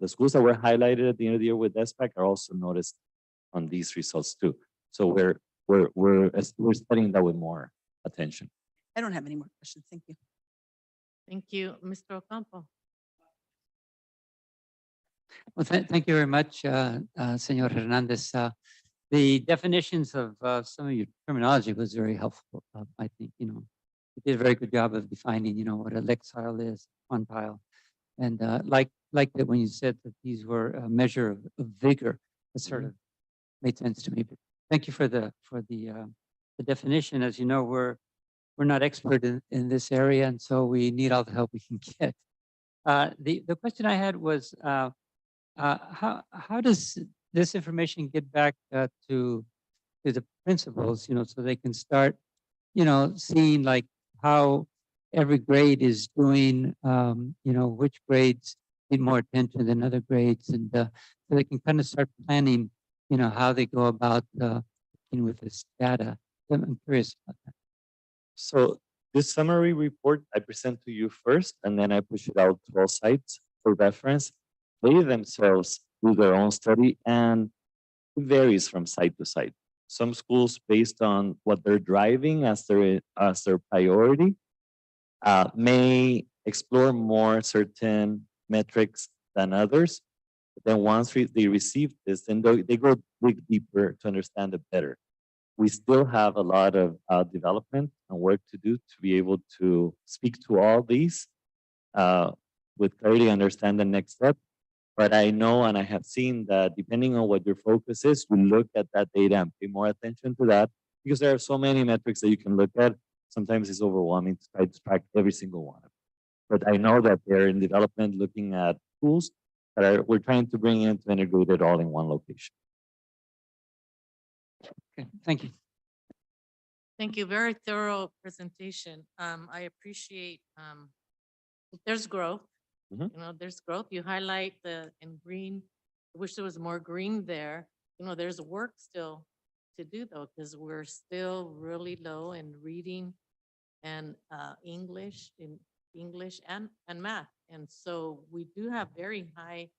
schools that were highlighted at the end of the year with SBAC are also noticed on these results too. So we're studying that with more attention. I don't have any more questions. Thank you. Thank you, Mr. Ocampo. Well, thank you very much, Senor Hernandez. The definitions of some of your terminology was very helpful. I think, you know, you did a very good job of defining, you know, what a lexile is, quantile. And like that when you said that these were a measure of vigor, that sort of made sense to me. But thank you for the definition. As you know, we're not expert in this area, and so we need all the help we can get. The question I had was, how does this information get back to the principals, you know, so they can start, you know, seeing like how every grade is doing, you know, which grades need more attention than other grades, and so they can kind of start planning, you know, how they go about with this data. I'm curious about that. So this summary report I present to you first, and then I push it out to all sites for reference. They themselves do their own study, and it varies from site to site. Some schools, based on what they're driving as their priority, may explore more certain metrics than others. But then once they receive this, then they go dig deeper to understand it better. We still have a lot of development and work to do to be able to speak to all these with clarity, understand the next step. But I know and I have seen that depending on what your focus is, you look at that data and pay more attention to that because there are so many metrics that you can look at. Sometimes it's overwhelming to try to track every single one. But I know that they're in development looking at tools that we're trying to bring in to integrate it all in one location. Okay, thank you. Thank you. Very thorough presentation. I appreciate, there's growth. Mhm. You know, there's growth. You highlight in green. I wish there was more green there. You know, there's work still to do though, because we're still really low in reading and English and math. And so we do have very high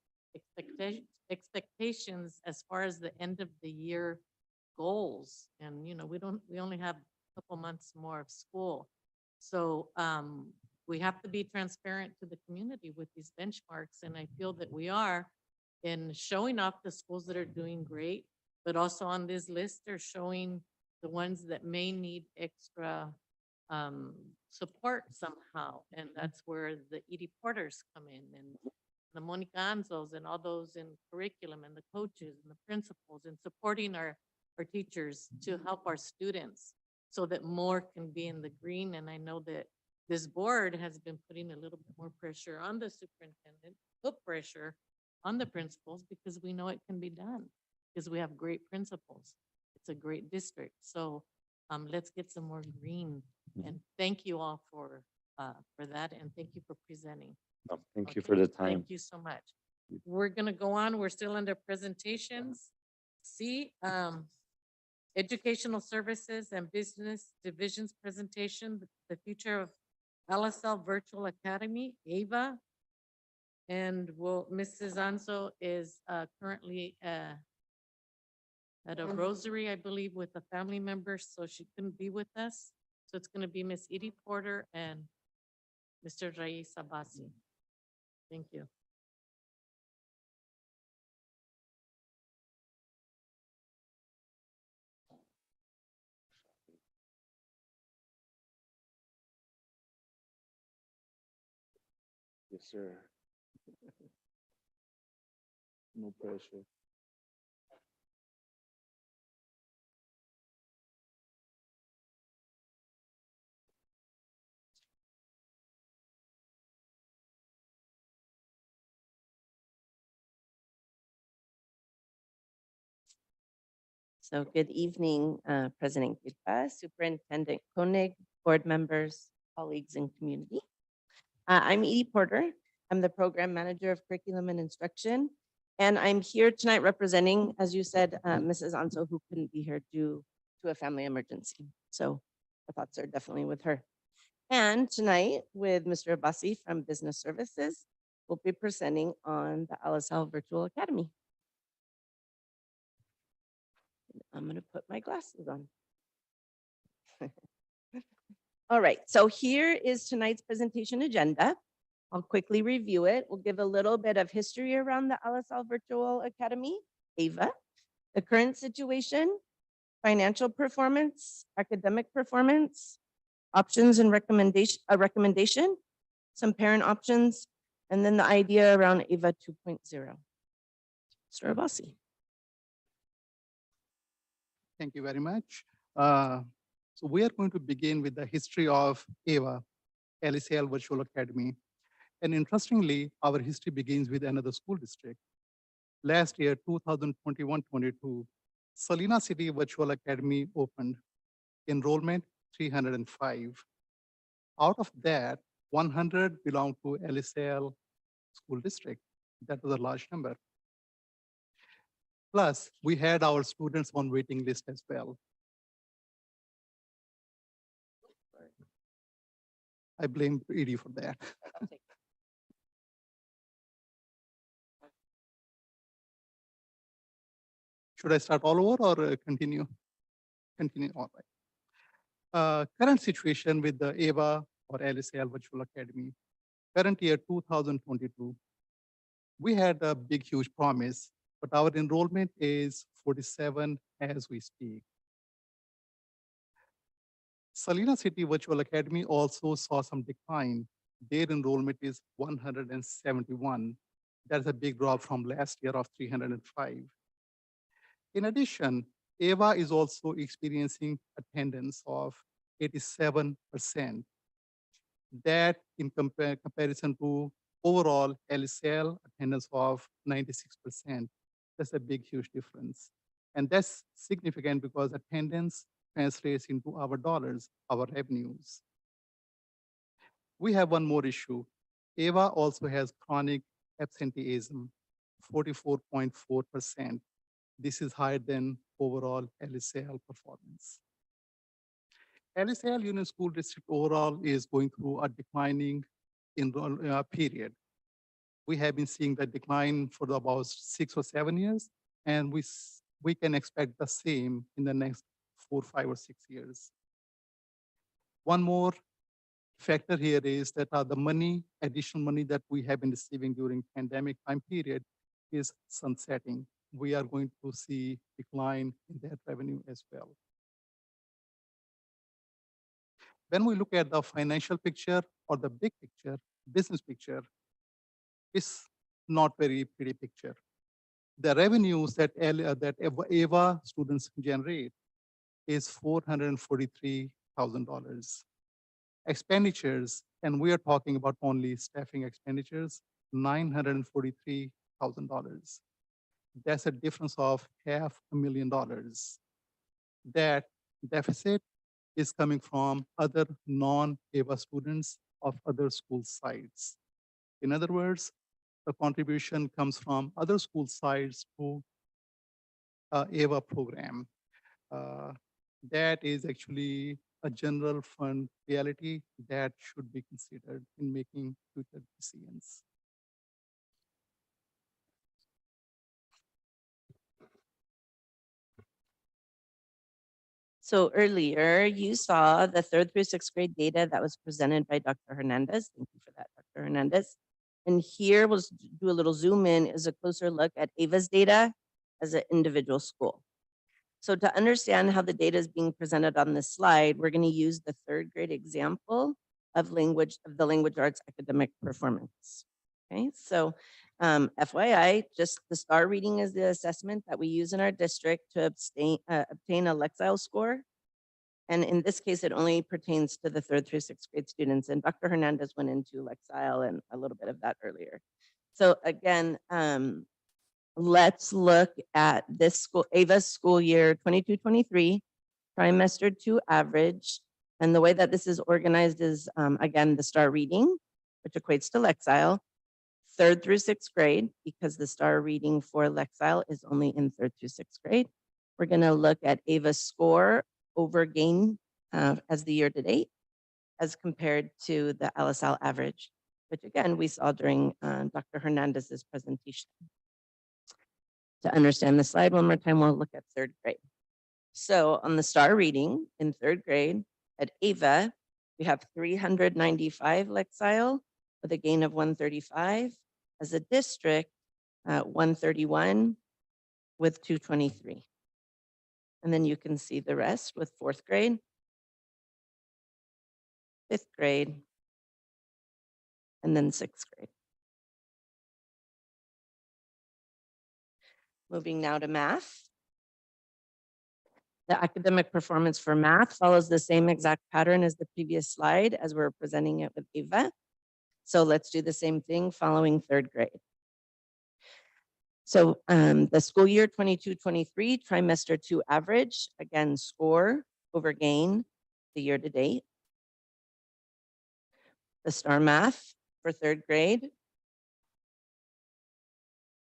expectations as far as the end of the year goals. And, you know, we only have a couple months more of school. So we have to be transparent to the community with these benchmarks. And I feel that we are in showing off the schools that are doing great, but also on this list, they're showing the ones that may need extra support somehow. And that's where the ED Porters come in. And the Monica Anzos and all those in curriculum and the coaches and the principals and supporting our teachers to help our students so that more can be in the green. And I know that this board has been putting a little bit more pressure on the superintendent, put pressure on the principals because we know it can be done, because we have great principals. It's a great district. So let's get some more green. And thank you all for that. And thank you for presenting. Thank you for Okay, the time. Thank you so much. We're gonna go on. We're still under presentations. C, Educational Services and Business Divisions presentation, the future of LSL Virtual Academy, AVA. And Mrs. Anso is currently at a rosary, I believe, with a family member, so she couldn't be with us. So it's gonna be Miss Edie Porter and Mr. Rais Abasi. Thank you. Yes, sir. No pressure. So good evening, President Gilpa, Superintendent Koenig, board members, colleagues, and community. I'm Edie Porter. I'm the program manager of curriculum and instruction. And I'm here tonight representing, as you said, Mrs. Anso, who couldn't be here due to a family emergency. So our thoughts are definitely with her. And tonight with Mr. Abasi from Business Services, we'll be presenting on the LSL Virtual Academy. I'm going to put my glasses on. All right, so here is tonight's presentation agenda. I'll quickly review it. We'll give a little bit of history around the LSL Virtual Academy, AVA, the current situation, financial performance, academic performance, options and recommendation, some parent options, and then the idea around AVA 2.0. Mr. Abasi. Thank you very much. So we are going to begin with the history of AVA, LSL Virtual Academy. And interestingly, our history begins with another school district. Last year, 2021-22, Salina City Virtual Academy opened. Enrollment 305. Out of that, 100 belong to LSL school district. That was a large number. Plus, we had our students on waiting list as well. I blame Edie for that. Should I start all over or continue? Continue, all right. Current situation with the AVA or LSL Virtual Academy. Current year 2022, we had a big, huge promise, but our enrollment is 47 as we speak. Salina City Virtual Academy also saw some decline. Their enrollment is 171. That's a big drop from last year of 305. In addition, AVA is also experiencing attendance of 87%. That in comparison to overall LSL attendance of 96%. That's a big, huge difference. And that's significant because attendance translates into our dollars, our revenues. We have one more issue. AVA also has chronic absenteeism, 44.4%. This is higher than overall LSL performance. LSL Union School District overall is going through a declining period. We have been seeing that decline for about 6 or 7 years, and we can expect the same in the next 4, 5, or 6 years. One more factor here is that the additional money that we have been receiving during pandemic time period is sunsetting. We are going to see decline in that revenue as well. When we look at the financial picture or the big picture, business picture, it's not very pretty picture. The revenues that AVA students generate is $443,000. Expenditures, and we are talking about only staffing expenditures, $943,000. That's a difference of $500,000. That deficit is coming from other non-AVA students of other school sites. In other words, the contribution comes from other school sites to AVA program. That is actually a general fund reality that should be considered in making future decisions. So earlier you saw the 3rd through 6th grade data that was presented by Dr. Hernandez. Thank you for that, Dr. Hernandez. And here we'll do a little zoom in, is a closer look at AVA's data as an individual school. So to understand how the data is being presented on this slide, we're going to use the 3rd grade example of the language arts academic performance. Okay, so FYI, just the STAR reading is the assessment that we use in our district to obtain a Lexile score. And in this case, it only pertains to the 3rd through 6th grade students. And Dr. Hernandez went into Lexile and a little bit of that earlier. So again, let's look at this school, AVA's school year 22-23, trimester 2 average. And the way that this is organized is, again, the STAR reading, which equates to Lexile, 3rd through 6th grade, because the STAR reading for Lexile is only in 3rd through 6th grade. We're going to look at AVA's score over gain as the year to date, as compared to the LSL average, which again, we saw during Dr. Hernandez's presentation. To understand the slide one more time, we'll look at 3rd grade. So on the STAR reading in 3rd grade at AVA, we have 395 Lexile with a gain of 135. As a district, 131 with 223. And then you can see the rest with 4th grade, 5th grade, and then 6th grade. Moving now to math. The academic performance for math follows the same exact pattern as the previous slide as we're presenting it with AVA. So let's do the same thing following 3rd grade. So the school year 22-23 trimester 2 average, again, score over gain the year to date. The STAR math for 3rd grade,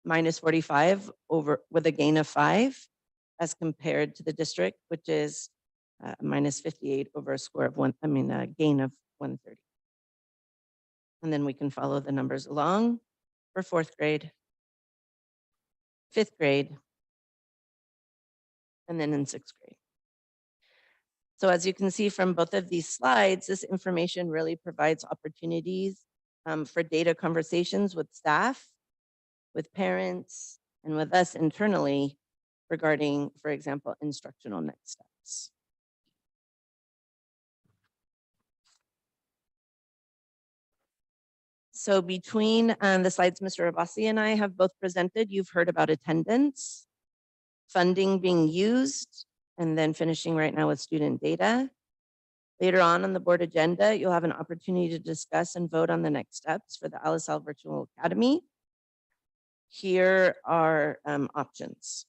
minus 45 over with a gain of 5 as compared to the district, which is minus 58 over a score of a gain of 130. And then we can follow the numbers along for 4th grade, 5th grade, and then in 6th grade. So as you can see from both of these slides, this information really provides opportunities for data conversations with staff, with parents, and with us internally regarding, for example, instructional next steps. So between the slides Mr. Abbasi and I have both presented, you've heard about attendance, funding being used, and then finishing right now with student data. Later on the board agenda, you'll have an opportunity to discuss and vote on the next steps for the LSL Virtual Academy. Here are options.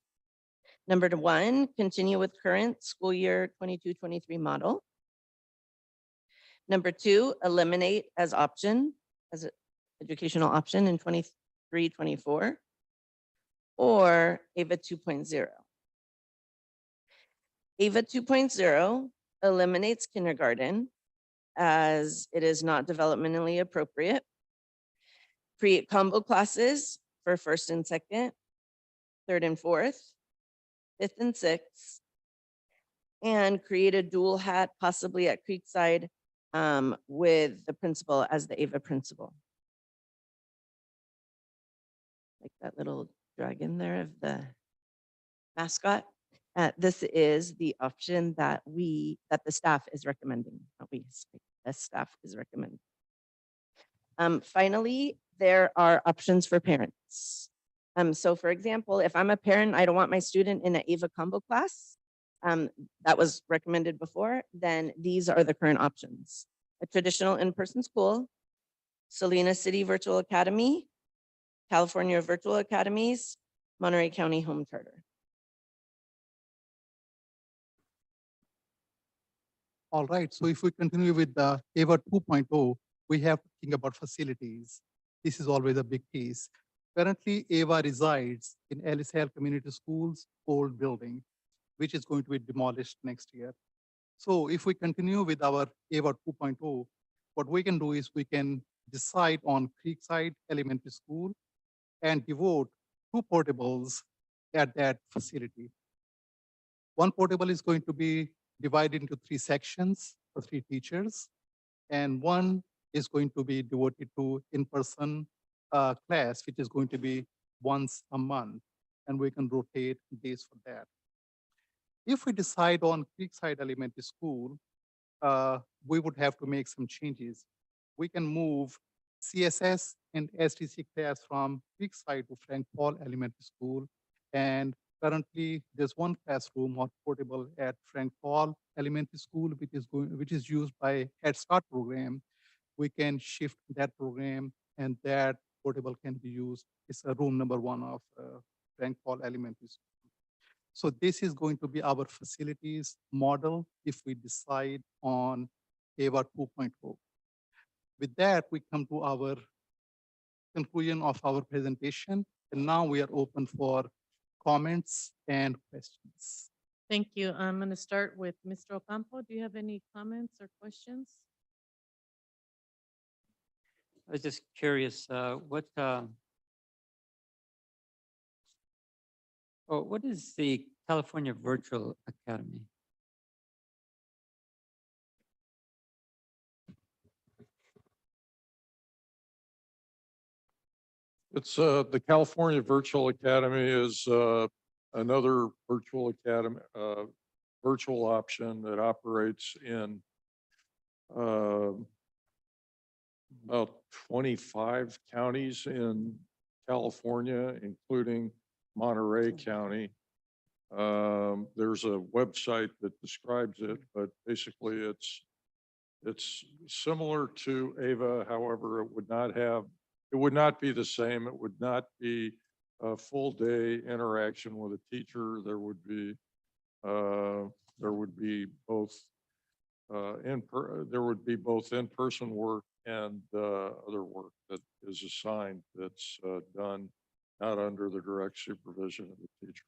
Number 1, continue with current school year 22-23 model. Number 2, eliminate as option, as an educational option in 23-24, or AVA 2.0. AVA 2.0 eliminates kindergarten as it is not developmentally appropriate. Create combo classes for 1st and 2nd, 3rd and 4th, 5th and 6th, and create a dual hat possibly at Creekside with the principal as the AVA principal. Like that little dragon there of the mascot. This is the option that the staff is recommending. Not we, the staff is recommending. Finally, there are options for parents. So for example, if I'm a parent, I don't want my student in an AVA combo class, that was recommended before, then these are the current options. A traditional in-person school, Salinas City Virtual Academy, California Virtual Academies, Monterey County Home Charter. All right, so if we continue with the AVA 2.0, we have to think about facilities. This is always a big piece. Currently, AVA resides in Ellis Hale Community Schools old building, which is going to be demolished next year. So if we continue with our AVA 2.0, what we can do is we can decide on Creekside Elementary School and devote 2 portables at that facility. One portable is going to be divided into 3 sections for 3 teachers, and one is going to be devoted to in-person class, which is going to be once a month, and we can rotate days for that. If we decide on Creekside Elementary School, we would have to make some changes. We can move CSS and STC class from Creekside to Frank Paul Elementary School. And currently, there's one classroom or portable at Frank Paul Elementary School, which is used by Head Start program. We can shift that program, and that portable can be used. It's a room number 1 of Frank Paul Elementary School. So this is going to be our facilities model if we decide on AVA 2.0. With that, we come to our conclusion of our presentation, and now we are open for comments and questions. Thank you. I'm going to start with Mr. Ocampo. Do you have any comments or questions? I was just curious, what is the California Virtual Academy? It's the California Virtual Academy is another virtual academy, virtual option that operates in about 25 counties in California, including Monterey County. There's a website that describes it, but basically it's similar to AVA. However, it would not be the same. It would not be a full day interaction with a teacher. There would be both in-person work and other work that is assigned that's done not under the direct supervision of the teacher.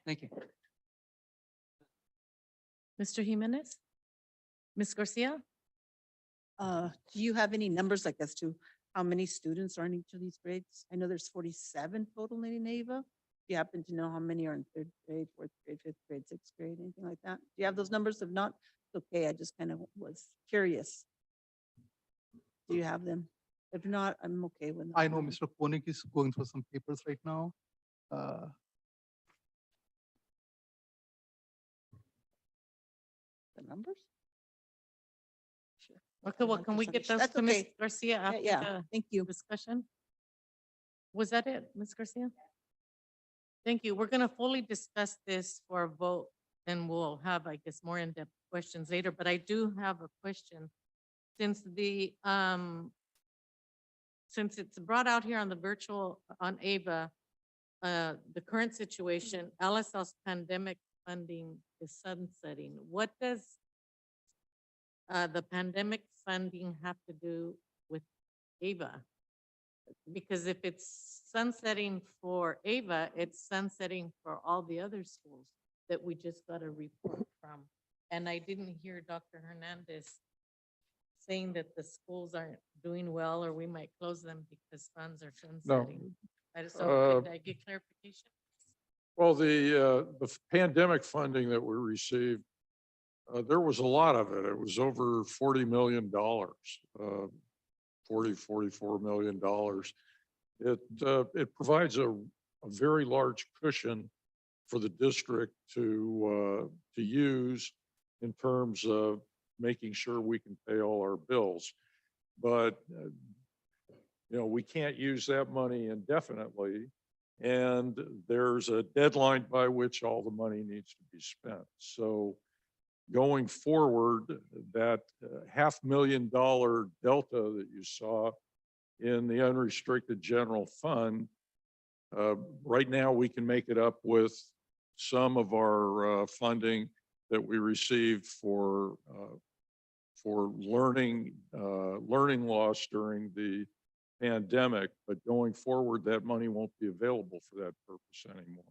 Thank you. Mr. Jimenez? Ms. Garcia? Do you have any numbers like as to how many students are in each of these grades? I know there's 47 total in AVA. Do you happen to know how many are in 3rd grade, 4th grade, 5th grade, 6th grade, anything like that? Do you have those numbers? If not, it's okay. I just kind of was curious. Do you have them? If not, I'm okay with. I know Mr. Koenig is going through some papers right now. The numbers? Sure. Okay, well, can we get those That's to Ms. okay. Garcia after Yeah, the thank you. discussion? Was that it, Ms. Garcia? Thank you. We're going to fully discuss this for a vote, and we'll have, I guess, more in-depth questions later, but I do have a question. Since it's brought out here on the virtual, on AVA, the current situation, LSL's pandemic funding is sunsetting. What does the pandemic funding have to do with AVA? Because if it's sunsetting for AVA, it's sunsetting for all the other schools that we just got a report from. And I didn't hear Dr. Hernandez saying that the schools aren't doing well or we might close them because funds are sunsetting. So could I get clarification? Well, the pandemic funding that we received, there was a lot of it. It was over $40 million, $44 million. It provides a very large cushion for the district to use in terms of making sure we can pay all our bills. But we can't use that money indefinitely. And there's a deadline by which all the money needs to be spent. So going forward, that $500,000 delta that you saw in the unrestricted general fund, right now we can make it up with some of our funding that we received for learning loss during the pandemic, but going forward, that money won't be available for that purpose anymore.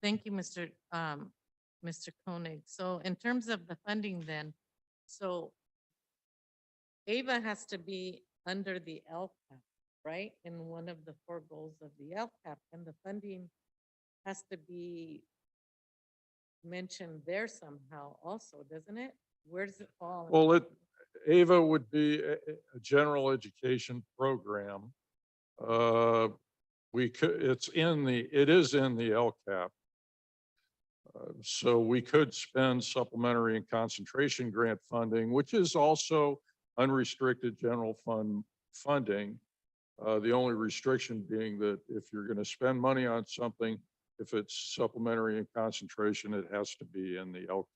Thank you, Mr. Koenig. So in terms of the funding then, so AVA has to be under the LCAP, right? In one of the 4 goals of the LCAP, and the funding has to be mentioned there somehow also, doesn't it? Where does it fall? Well, AVA would be a general education program. It is in the LCAP. So we could spend supplementary and concentration grant funding, which is also unrestricted general fund funding. The only restriction being that if you're going to spend money on something, if it's supplementary and concentration, it has to be in the LCAP.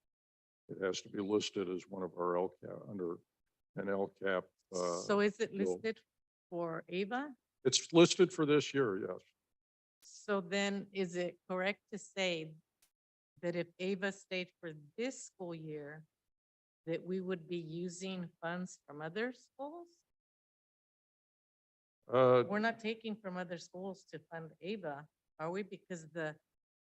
It has to be listed as one of our LCAP, under an LCAP. So is it bill. listed for AVA? It's listed for this year, yes. So then is it correct to say that if AVA stayed for this school year, that we would be using funds from other schools? We're not taking from other schools to fund AVA, are we? Because the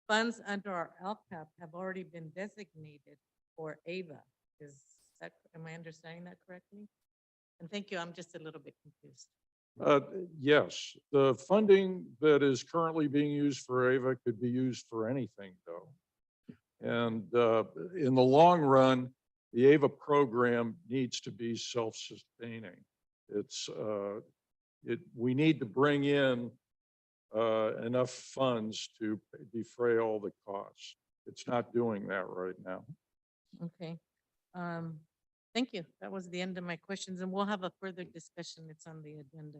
funds under our LCAP have already been designated for AVA. Am I understanding that correctly? And thank you, I'm just a little bit confused. Yes, the funding that is currently being used for AVA could be used for anything, though. And in the long run, the AVA program needs to be self-sustaining. We need to bring in enough funds to defray all the costs. It's not doing that right now. Okay. Thank you. That was the end of my questions, and we'll have a further discussion. It's on the agenda.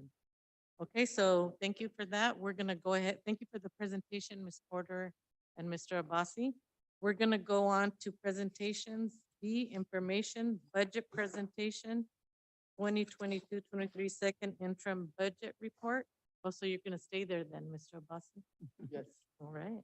Okay, so thank you for that. We're gonna go ahead. Thank you for the presentation, Ms. Porter and Mr. Abbasi. We're gonna go on to presentations. The information budget presentation, 2022-23 second interim budget report. Also, you're gonna stay there then, Mr. Abbasi? Yes. All right.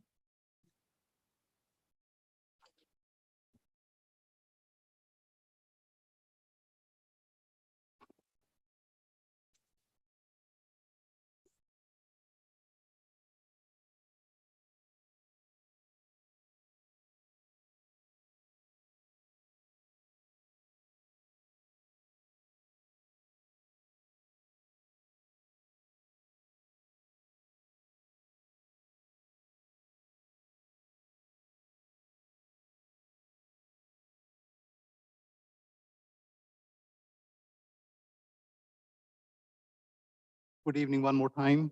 Good evening one more time.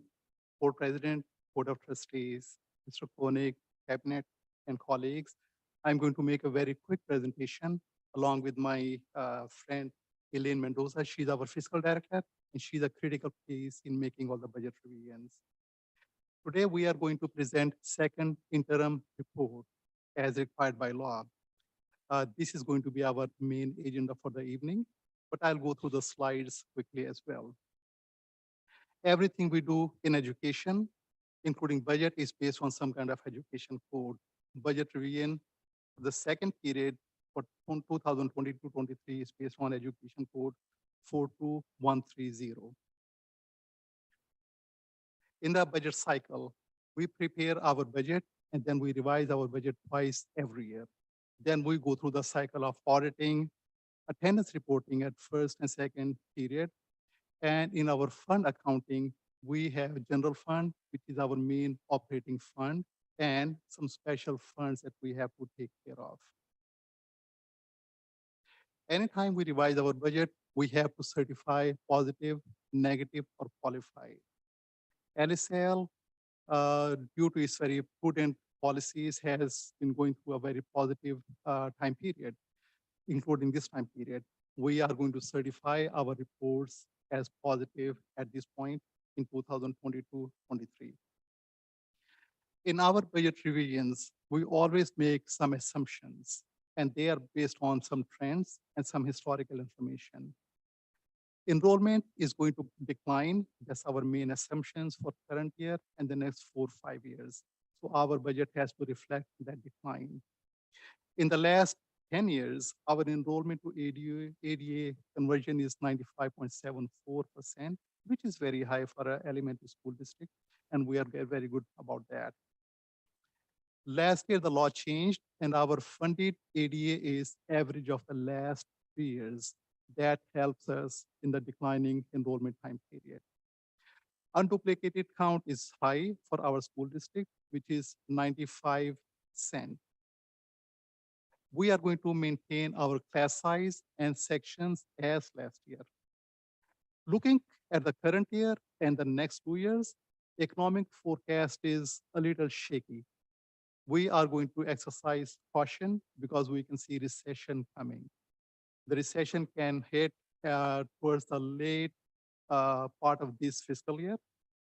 Board President, Board of Trustees, Mr. Koenig, Cabinet, and colleagues. I'm going to make a very quick presentation along with my friend Elaine Mendoza. She's our fiscal director, and she's a critical piece in making all the budget revisions. Today, we are going to present second interim report as required by law. This is going to be our main agenda for the evening, but I'll go through the slides quickly as well. Everything we do in education, including budget, is based on some kind of education code. Budget revision, the second period for 2022-23 is based on education code 42130. In the budget cycle, we prepare our budget and then we revise our budget twice every year. Then we go through the cycle of auditing, attendance reporting at first and second period. And in our fund accounting, we have a general fund, which is our main operating fund, and some special funds that we have to take care of. Anytime we revise our budget, we have to certify positive, negative, or qualified. LSL, due to its very prudent policies, has been going through a very positive time period, including this time period. We are going to certify our reports as positive at this point in 2022-23. In our budget revisions, we always make some assumptions, and they are based on some trends and some historical information. Enrollment is going to decline. That's our main assumptions for current year and the next 4 or 5 years. So our budget has to reflect that decline. In the last 10 years, our enrollment to ADA conversion is 95.74%, which is very high for an elementary school district, and we are very good about that. Last year, the law changed, and our funded ADA is average of the last 3 years. That helps us in the declining enrollment time period. Unduplicated count is high for our school district, which is 95%. We are going to maintain our class size and sections as last year. Looking at the current year and the next 2 years, economic forecast is a little shaky. We are going to exercise caution because we can see recession coming. The recession can hit towards the late part of this fiscal year,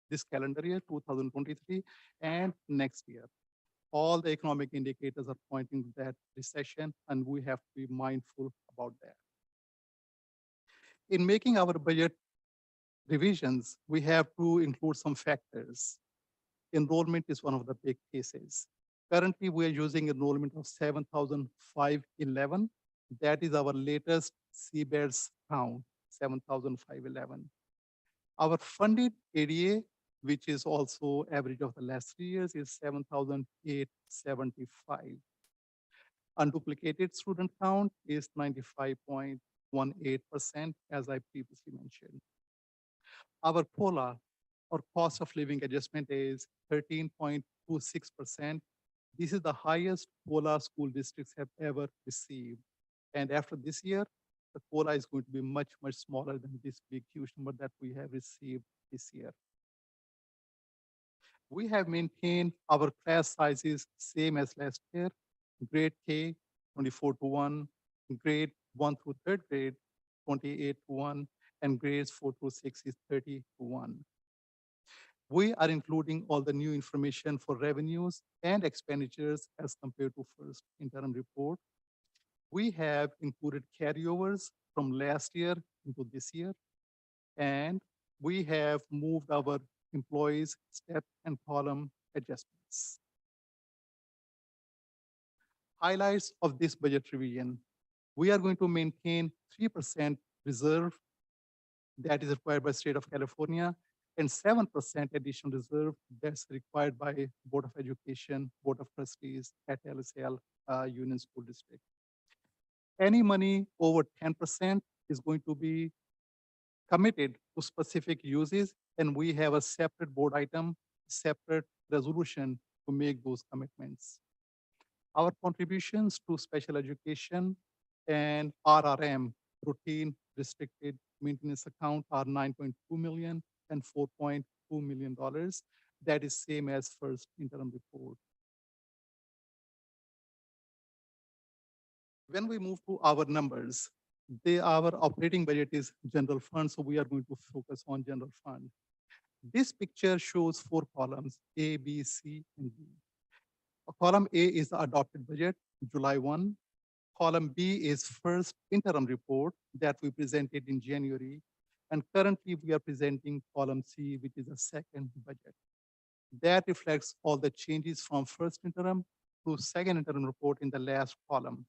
this calendar year, 2023, and next year. All the economic indicators are pointing to that recession, and we have to be mindful about that. In making our budget revisions, we have to include some factors. Enrollment is one of the big cases. Currently, we are using enrollment of 7,511. That is our latest CBEDS count, 7,511. Our funded ADA, which is also average of the last 3 years, is 7,875. Unduplicated student count is 95.18%, as I previously mentioned. Our COLA, or cost of living adjustment, is 13.26%. This is the highest COLA school districts have ever received. And after this year, the COLA is going to be much, much smaller than this big, huge number that we have received this year. We have maintained our class sizes same as last year. Grade K, 24:1, grade 1 through 3rd grade, 28:1, and grades 4 through 6 is 30:1. We are including all the new information for revenues and expenditures as compared to first interim report. We have included carryovers from last year into this year, and we have moved our employees' step and column adjustments. Highlights of this budget revision. We are going to maintain 3% reserve that is required by state of California and 7% additional reserve that's required by Board of Education, Board of Trustees at LSL Union School District. Any money over 10% is going to be committed to specific uses, and we have a separate board item, separate resolution to make those commitments. Our contributions to special education and RRM, routine restricted maintenance account, are 9.2 million and $4.2 million. That is same as first interim report. When we move to our numbers, our operating budget is general fund, so we are going to focus on general fund. This picture shows 4 columns, A, B, C, and D. Column A is the adopted budget, July 1. Column B is first interim report that we presented in January. And currently we are presenting column C, which is the second budget. That reflects all the changes from first interim to second interim report in the last column.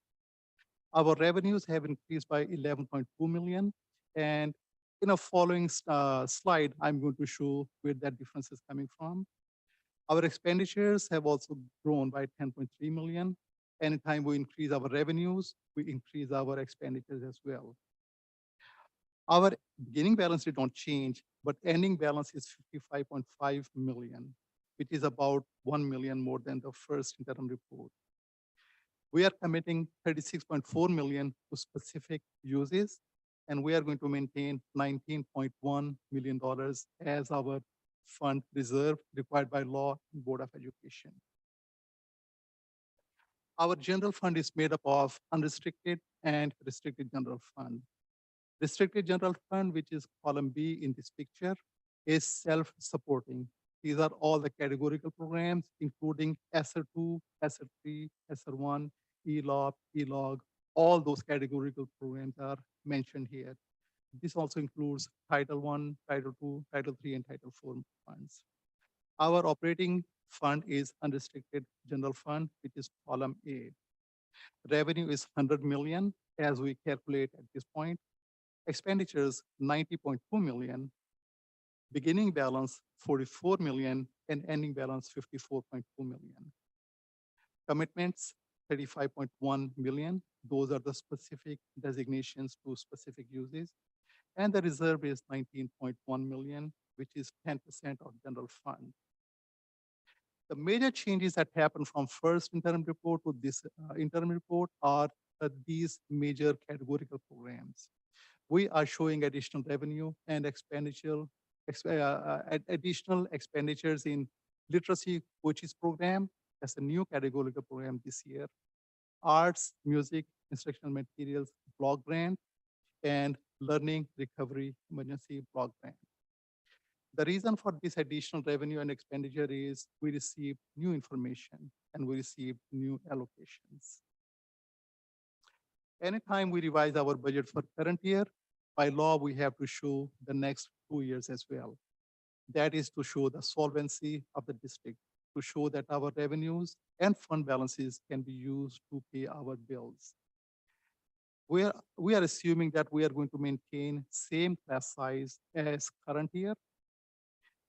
Our revenues have increased by 11.2 million. And in a following slide, I'm going to show where that difference is coming from. Our expenditures have also grown by 10.3 million. Anytime we increase our revenues, we increase our expenditures as well. Our beginning balances don't change, but ending balance is 55.5 million, which is about 1 million more than the first interim report. We are committing 36.4 million to specific uses, and we are going to maintain $19.1 million as our fund reserve required by law and Board of Education. Our general fund is made up of unrestricted and restricted general fund. Restricted general fund, which is column B in this picture, is self-supporting. These are all the categorical programs, including ESSER2, ESSER3, ESSER1, ELOP, ELOG. All those categorical programs are mentioned here. This also includes Title I, Title II, Title III, and Title IV funds. Our operating fund is unrestricted general fund, which is column A. Revenue is 100 million as we calculate at this point. Expenditures 90.2 million. Beginning balance 44 million and ending balance 54.2 million. Commitments 35.1 million. Those are the specific designations to specific uses. And the reserve is 19.1 million, which is 10% of general fund. The major changes that happened from first interim report to this interim report are these major categorical programs. We are showing additional revenue and additional expenditures in literacy coaches program. That's a new categorical program this year. Arts, music, instructional materials, block grant, and learning recovery emergency block grant. The reason for this additional revenue and expenditure is we received new information and we received new allocations. Anytime we revise our budget for current year, by law, we have to show the next 2 years as well. That is to show the solvency of the district, to show that our revenues and fund balances can be used to pay our bills. We are assuming that we are going to maintain same class size as current year.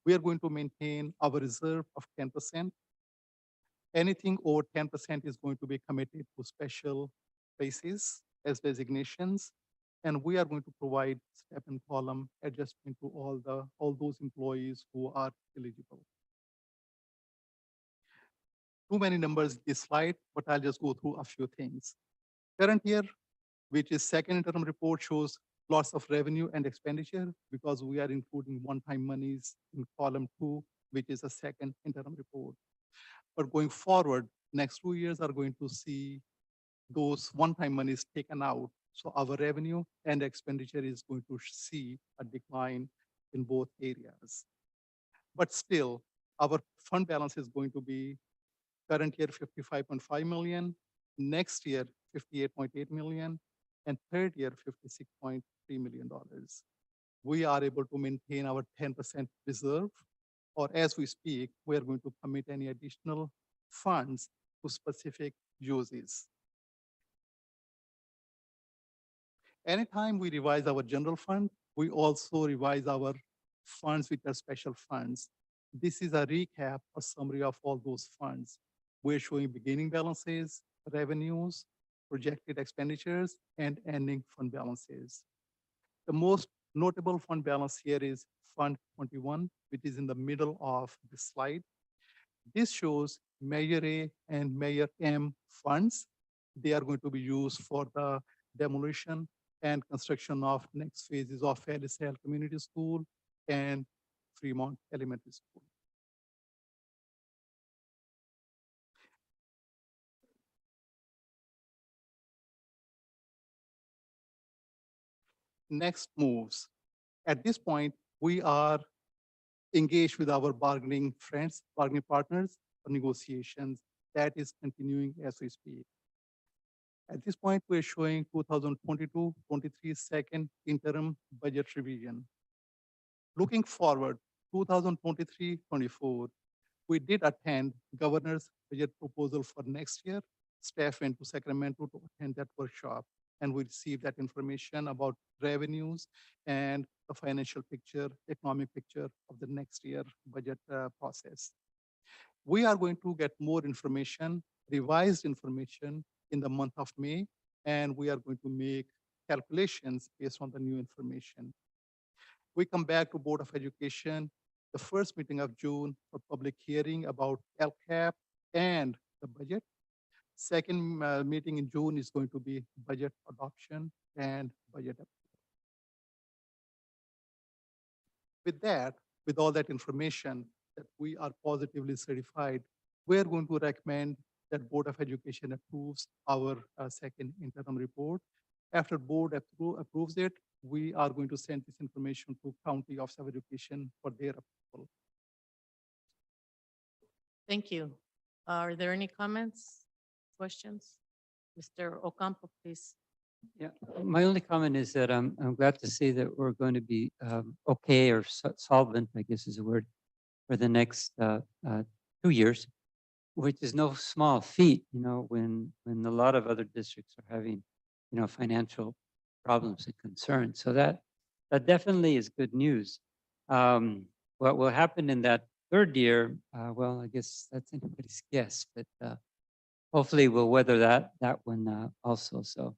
We are going to maintain our reserve of 10%. Anything over 10% is going to be committed to special places as designations. And we are going to provide step and column adjustment to all those employees who are eligible. Too many numbers in this slide, but I'll just go through a few things. Current year, which is second interim report, shows loss of revenue and expenditure because we are including one-time monies in column 2, which is a second interim report. But going forward, next 2 years are going to see those one-time monies taken out. So our revenue and expenditure is going to see a decline in both areas. But still, our fund balance is going to be current year 55.5 million, next year 58.8 million, and third year $56.3 million. We are able to maintain our 10% reserve, or as we speak, we are going to commit any additional funds to specific uses. Anytime we revise our general fund, we also revise our funds which are special funds. This is a recap, a summary of all those funds. We're showing beginning balances, revenues, projected expenditures, and ending fund balances. The most notable fund balance here is Fund 21, which is in the middle of the slide. This shows Measure A and Measure M funds. They are going to be used for the demolition and construction of next phases of Ellis Hill Community School and Fremont Elementary School. Next moves. At this point, we are engaged with our bargaining friends, bargaining partners for negotiations. That is continuing as we speak. At this point, we're showing 2022-23 second interim budget revision. Looking forward, 2023-24, we did attend governor's budget proposal for next year. Staff went to Sacramento to attend that workshop, and we received that information about revenues and the financial picture, economic picture of the next year budget process. We are going to get more information, revised information in the month of May, and we are going to make calculations based on the new information. We come back to Board of Education, the first meeting of June for public hearing about LCAP and the budget. Second meeting in June is going to be budget adoption and budget approval. With that, with all that information that we are positively certified, we are going to recommend that Board of Education approves our second interim report. After board approves it, we are going to send this information to County Office of Education for their approval. Thank you. Are there any comments, questions? Mr. Ocampo, please. Yeah, my only comment is that I'm glad to see that we're going to be okay or solvent, I guess is the word, for the next 2 years, which is no small feat, when a lot of other districts are having, financial problems and concerns. So that definitely is good news. What will happen in that third year? Well, I guess that's anybody's guess, but hopefully we'll weather that one also. So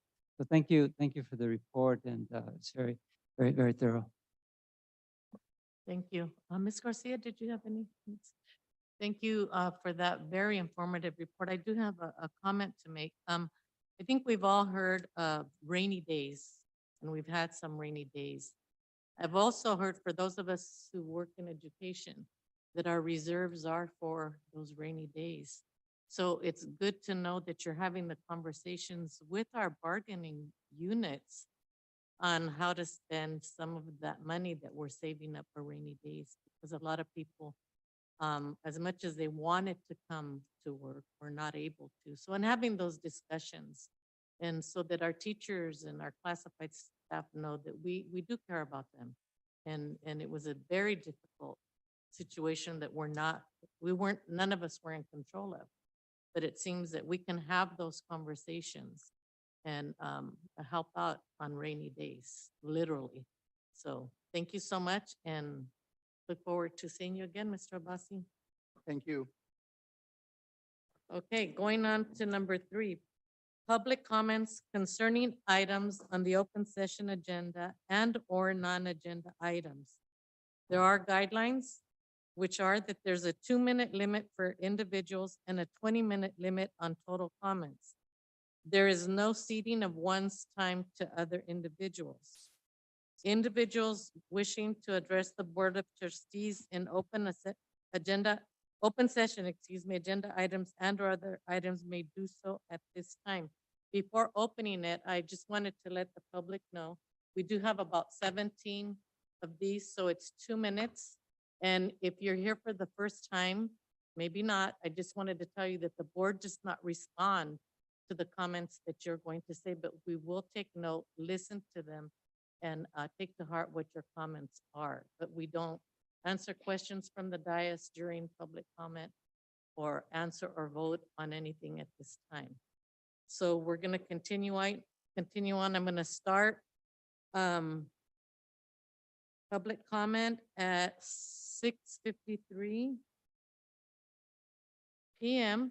thank you for the report, and it's very, very, very thorough. Thank you. Ms. Garcia, did you have any? Thank you for that very informative report. I do have a comment to make. I think we've all heard of rainy days, and we've had some rainy days. I've also heard, for those of us who work in education, that our reserves are for those rainy days. So it's good to know that you're having the conversations with our bargaining units on how to spend some of that money that we're saving up for rainy days, because a lot of people, as much as they wanted to come to work, were not able to. So, and having those discussions, and so that our teachers and our classified staff know that we do care about them. And it was a very difficult situation that none of us were in control of. But it seems that we can have those conversations and help out on rainy days, literally. So thank you so much, and look forward to seeing you again, Mr. Abbasi. Thank you. Okay, going on to number 3, public comments concerning items on the open session agenda and/or non-agenda items. There are guidelines, which are that there's a 2-minute limit for individuals and a 20-minute limit on total comments. There is no ceding of one's time to other individuals. Individuals wishing to address the Board of Trustees in open session, agenda items and/or other items may do so at this time. Before opening it, I just wanted to let the public know, we do have about 17 of these, so it's 2 minutes. And if you're here for the first time, maybe not, I just wanted to tell you that the board does not respond to the comments that you're going to say, but we will take note, listen to them, and take to heart what your comments are. But we don't answer questions from the dais during public comment or answer or vote on anything at this time. So we're going to continue on. I'm going to start public comment at 6:53 p.m.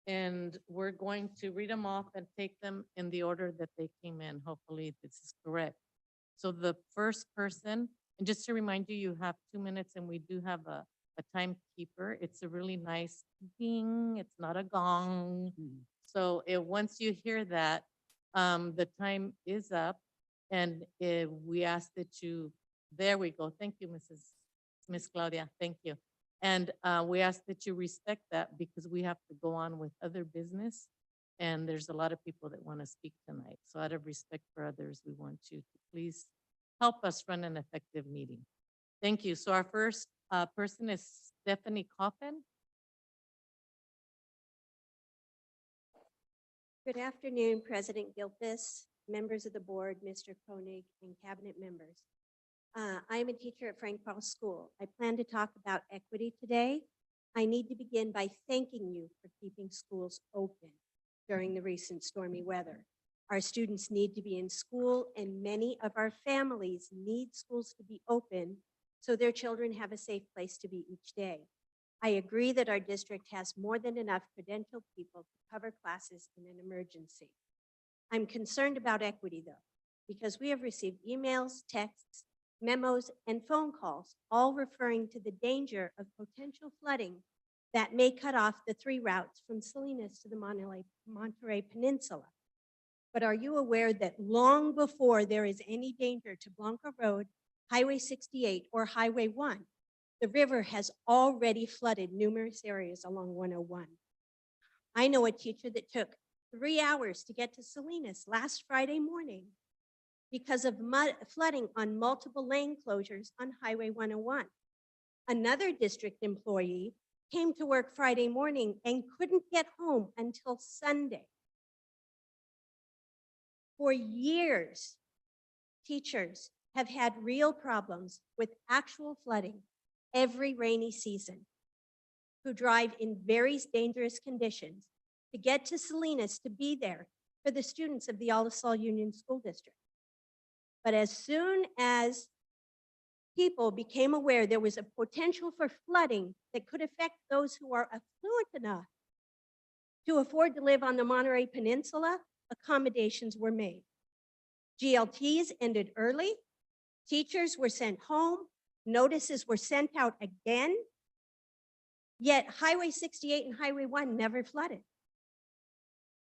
And we're going to read them off and take them in the order that they came in. Hopefully this is correct. So the first person, and just to remind you, you have 2 minutes, and we do have a timekeeper. It's a really nice ding. It's not a gong. So once you hear that, the time is up, and we ask that you, there we go. Thank you, Miss Claudia. Thank you. And we ask that you respect that, because we have to go on with other business. And there's a lot of people that want to speak tonight. So out of respect for others, we want you to please help us run an effective meeting. Thank you. So our first person is Stephanie Coffin. Good afternoon, President Gilpus, members of the board, Mr. Koenig, and cabinet members. I am a teacher at Frank Paul School. I plan to talk about equity today. I need to begin by thanking you for keeping schools open during the recent stormy weather. Our students need to be in school, and many of our families need schools to be open so their children have a safe place to be each day. I agree that our district has more than enough credentialed people to cover classes in an emergency. I'm concerned about equity, though, because we have received emails, texts, memos, and phone calls, all referring to the danger of potential flooding that may cut off the 3 routes from Salinas to the Monterey Peninsula. But are you aware that long before there is any danger to Blanca Road, Highway 68, or Highway 1, the river has already flooded numerous areas along 101? I know a teacher that took 3 hours to get to Salinas last Friday morning because of flooding on multiple lane closures on Highway 101. Another district employee came to work Friday morning and couldn't get home until Sunday. For years, teachers have had real problems with actual flooding every rainy season, who drive in very dangerous conditions to get to Salinas to be there for the students of the Olisol Union School District. But as soon as people became aware there was a potential for flooding that could affect those who are affluent enough to afford to live on the Monterey Peninsula, accommodations were made. GLTs ended early, teachers were sent home, notices were sent out again, yet Highway 68 and Highway 1 never flooded.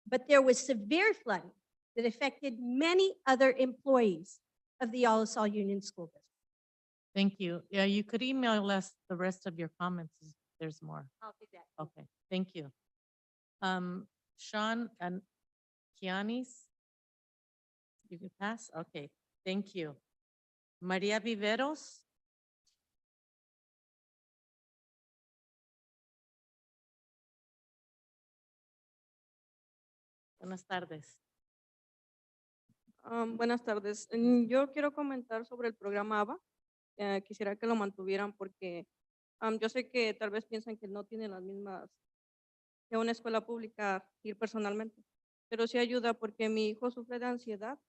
But there was severe flooding that affected many other employees of the Olisol Union School District. Thank you. Yeah, you could email us the rest of your comments if there's more. I'll do that. Okay, thank you. Sean and Kianis? You can pass? Okay, thank you. Maria Viveros? Buenas tardes. Buenas tardes. Yo quiero comentar sobre el programa ABA. Quisiera que lo mantuvieran porque yo sé que tal vez piensan que no tienen las mismas que una escuela pública ir personalmente, pero sí ayuda porque mi hijo sufre de ansiedad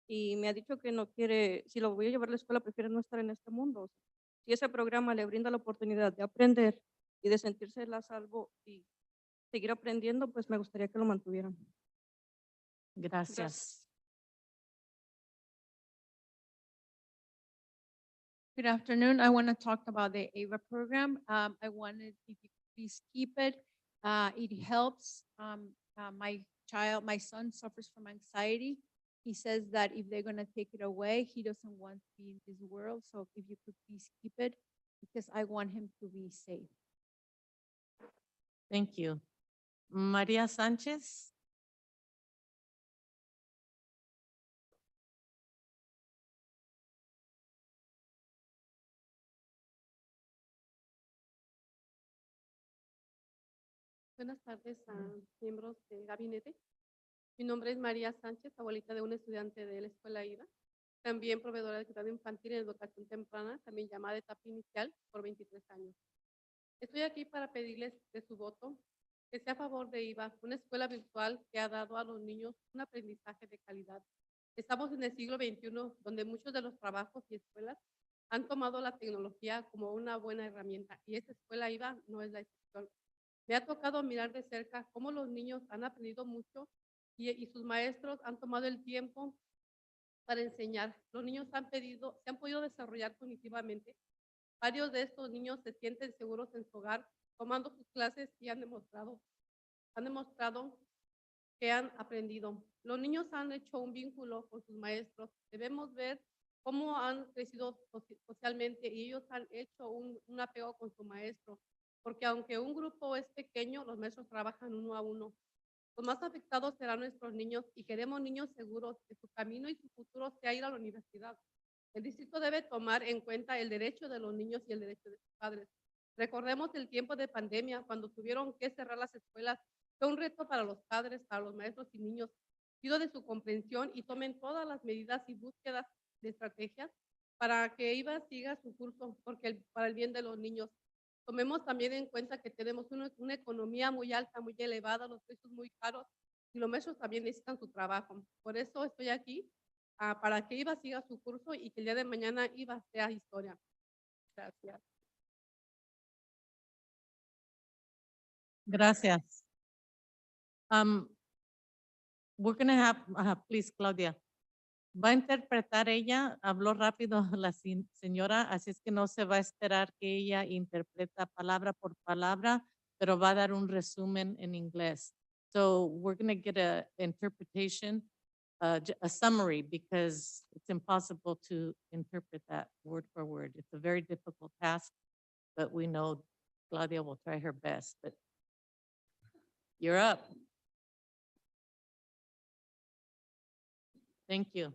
y me ha dicho que no quiere, si lo voy a llevar a la escuela, prefiere no estar en este mundo. O sea, si ese programa le brinda la oportunidad de aprender y de sentirse a salvo y seguir aprendiendo, pues me gustaría que lo mantuvieran. Gracias. Good afternoon. I want to talk about the AVA program. I wanted, if you could please keep it. It helps. My son suffers from anxiety. He says that if they're going to take it away, he doesn't want to be in this world. So if you could please keep it, because I want him to be safe. Thank you. Maria Sanchez? Buenas tardes a miembros del gabinete. Mi nombre es María Sánchez, abuelita de un estudiante de la escuela IVA, también proveedora de cuidado infantil en educación temprana, también llamada etapa inicial, por 23 años. Estoy aquí para pedirles de su voto que sea a favor de IVA, una escuela virtual que ha dado a los niños un aprendizaje de calidad. Estamos en el siglo XXI, donde muchos de los trabajos y escuelas han tomado la tecnología como una buena herramienta, y esta escuela IVA no es la excepción. Me ha tocado mirar de cerca cómo los niños han aprendido mucho y sus maestros han tomado el tiempo para enseñar. Los niños se han podido desarrollar cognitivamente. Varios de estos niños se sienten seguros en su hogar, tomando sus clases y han demostrado que han aprendido. Los niños han hecho un vínculo con sus maestros. Debemos ver cómo han crecido socialmente y ellos han hecho un apego con su maestro. Porque aunque un grupo es pequeño, los maestros trabajan uno a uno. Los más afectados serán nuestros niños y queremos niños seguros, que su camino y su futuro sea ir a la universidad. El distrito debe tomar en cuenta el derecho de los niños y el derecho de sus padres. Recordemos el tiempo de pandemia, cuando tuvieron que cerrar las escuelas. Fue un reto para los padres, para los maestros y niños. Pido de su comprensión y tomen todas las medidas y búsquedas de estrategias para que IVA siga su curso, porque para el bien de los niños. Tomemos también en cuenta que tenemos una economía muy alta, muy elevada, los precios muy caros, y los maestros también necesitan su trabajo. Por eso estoy aquí, para que IVA siga su curso y que el día de mañana IVA sea historia. Gracias. Gracias. We're gonna have, please, Claudia. Va a interpretar ella, habló rápido la señora, así es que no se va a esperar que ella interpreta palabra por palabra, pero va a dar un resumen en inglés. So we're going to get a interpretation, a summary, because it's impossible to interpret that word for word. It's a very difficult task, but we know Claudia will try her best, but you're up. Thank you.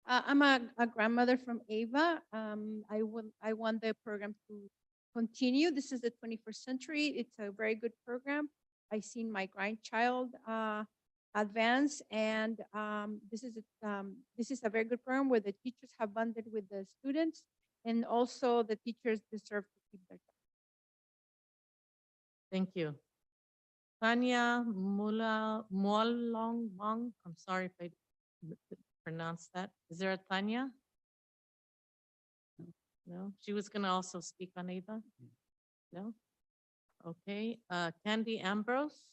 I'm a grandmother from Ava. I want the program to continue. This is the 21st century. It's a very good program. I seen my grandchild advance, and this is a very good program where the teachers have bonded with the students, and also the teachers deserve to keep their job. Thank you. Tanya Mualongmong, I'm sorry if I pronounced that. Is there a Tanya? No, she was gonna also speak on Ava? No? Okay, Candy Ambrose?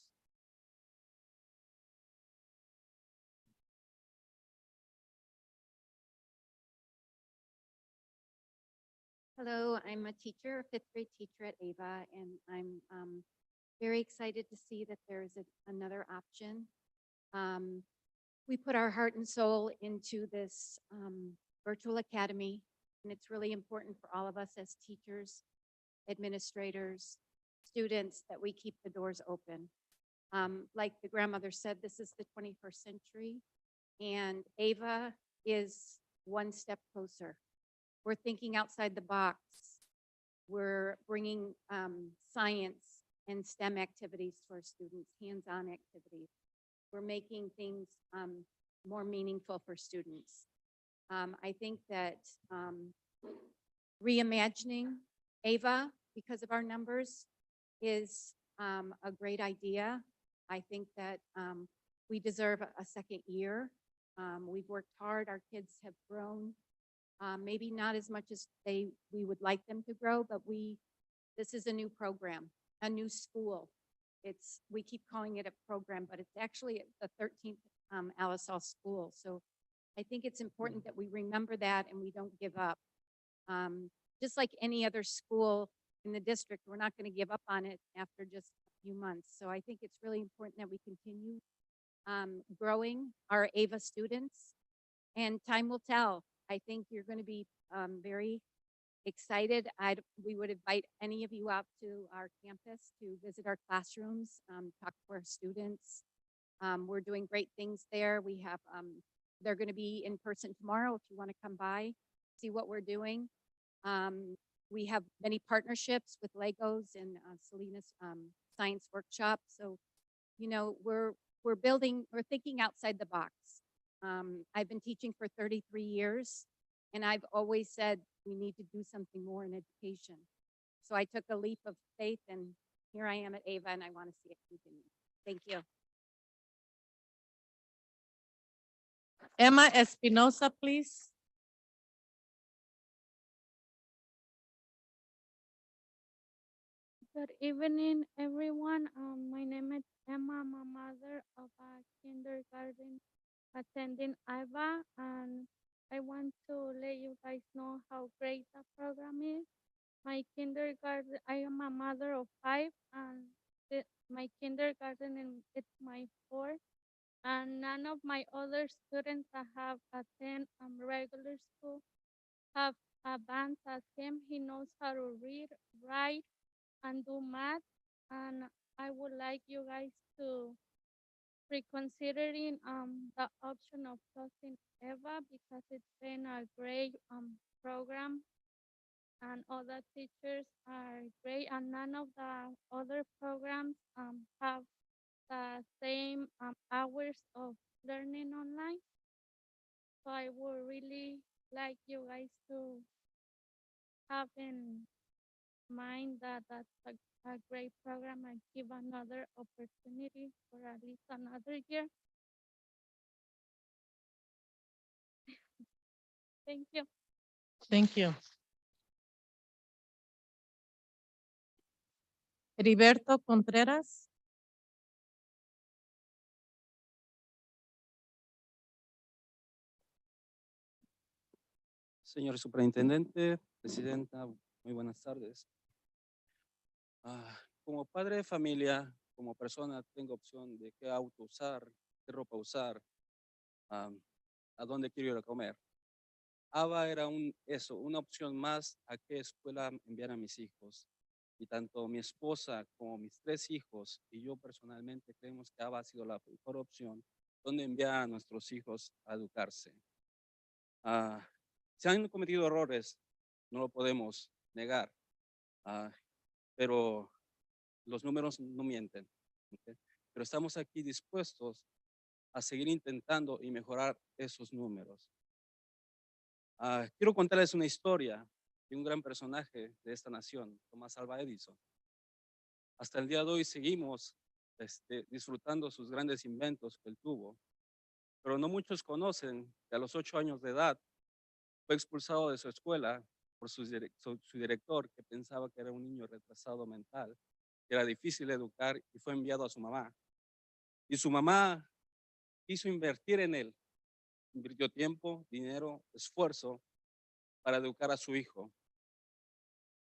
Hello, I'm a teacher, a fifth grade teacher at Ava, and I'm very excited to see that there is another option. We put our heart and soul into this virtual academy, and it's really important for all of us as teachers, administrators, students, that we keep the doors open. Like the grandmother said, this is the 21st century, and Ava is one step closer. We're thinking outside the box. We're bringing science and STEM activities to our students, hands-on activities. We're making things more meaningful for students. I think that reimagining Ava, because of our numbers, is a great idea. I think that we deserve a second year. We've worked hard. Our kids have grown. Maybe not as much as we would like them to grow, but this is a new program, a new school. We keep calling it a program, but it's actually the 13th Alisal school. So I think it's important that we remember that and we don't give up. Just like any other school in the district, we're not going to give up on it after just a few months. So I think it's really important that we continue growing our AVA students, and time will tell. I think you're going to be very excited. We would invite any of you out to our campus to visit our classrooms, talk to our students. We're doing great things there. We have, they're going to be in person tomorrow if you want to come by, see what we're doing. We have many partnerships with Legos and Selena's Science Workshop. So, you know, we're thinking outside the box. I've been teaching for 33 years, and I've always said we need to do something more in education. So I took a leap of faith, and here I am at AVA, and I want to see it continue. Thank you. Emma Espinosa, please. Good evening, everyone. My name is Emma. I'm a mother of a kindergarten attending Ava, and I want to let you guys know how great the program is. My kindergarten, I am a mother of 5, and my kindergarten, and it's my 4th, and none of my other students that have attended regular school have advanced as him. He knows how to read, write, and do math, and I would like you guys to reconsidering the option of closing EVA because it's been a great program, and all the teachers are great, and none of the other programs have the same hours of learning online. So I would really like you guys to have in mind that that's a great program and give another opportunity for at least another year. Thank you. Thank you. Heriberto Contreras. Señor Superintendente, Presidenta, muy buenas tardes. Como padre de familia, como persona, tengo opción de qué auto usar, qué ropa usar, a dónde quiero ir a comer. AVA era una opción más a qué escuela enviar a mis hijos. Y tanto mi esposa como mis 3 hijos y yo personalmente creemos que AVA ha sido la mejor opción donde enviar a nuestros hijos a educarse. Se han cometido errores, no lo podemos negar, ah, pero los números no mienten. ¿Ok? Pero estamos aquí dispuestos a seguir intentando y mejorar esos números. Quiero contarles una historia de un gran personaje de esta nación, Tomás Alva Edison. Hasta el día de hoy seguimos disfrutando sus grandes inventos que él tuvo, pero no muchos conocen que a los 8 años de edad fue expulsado de su escuela por su director, que pensaba que era un niño retrasado mental, que era difícil de educar, y fue enviado a su mamá. Y su mamá quiso invertir en él, invirtió tiempo, dinero, esfuerzo para educar a su hijo.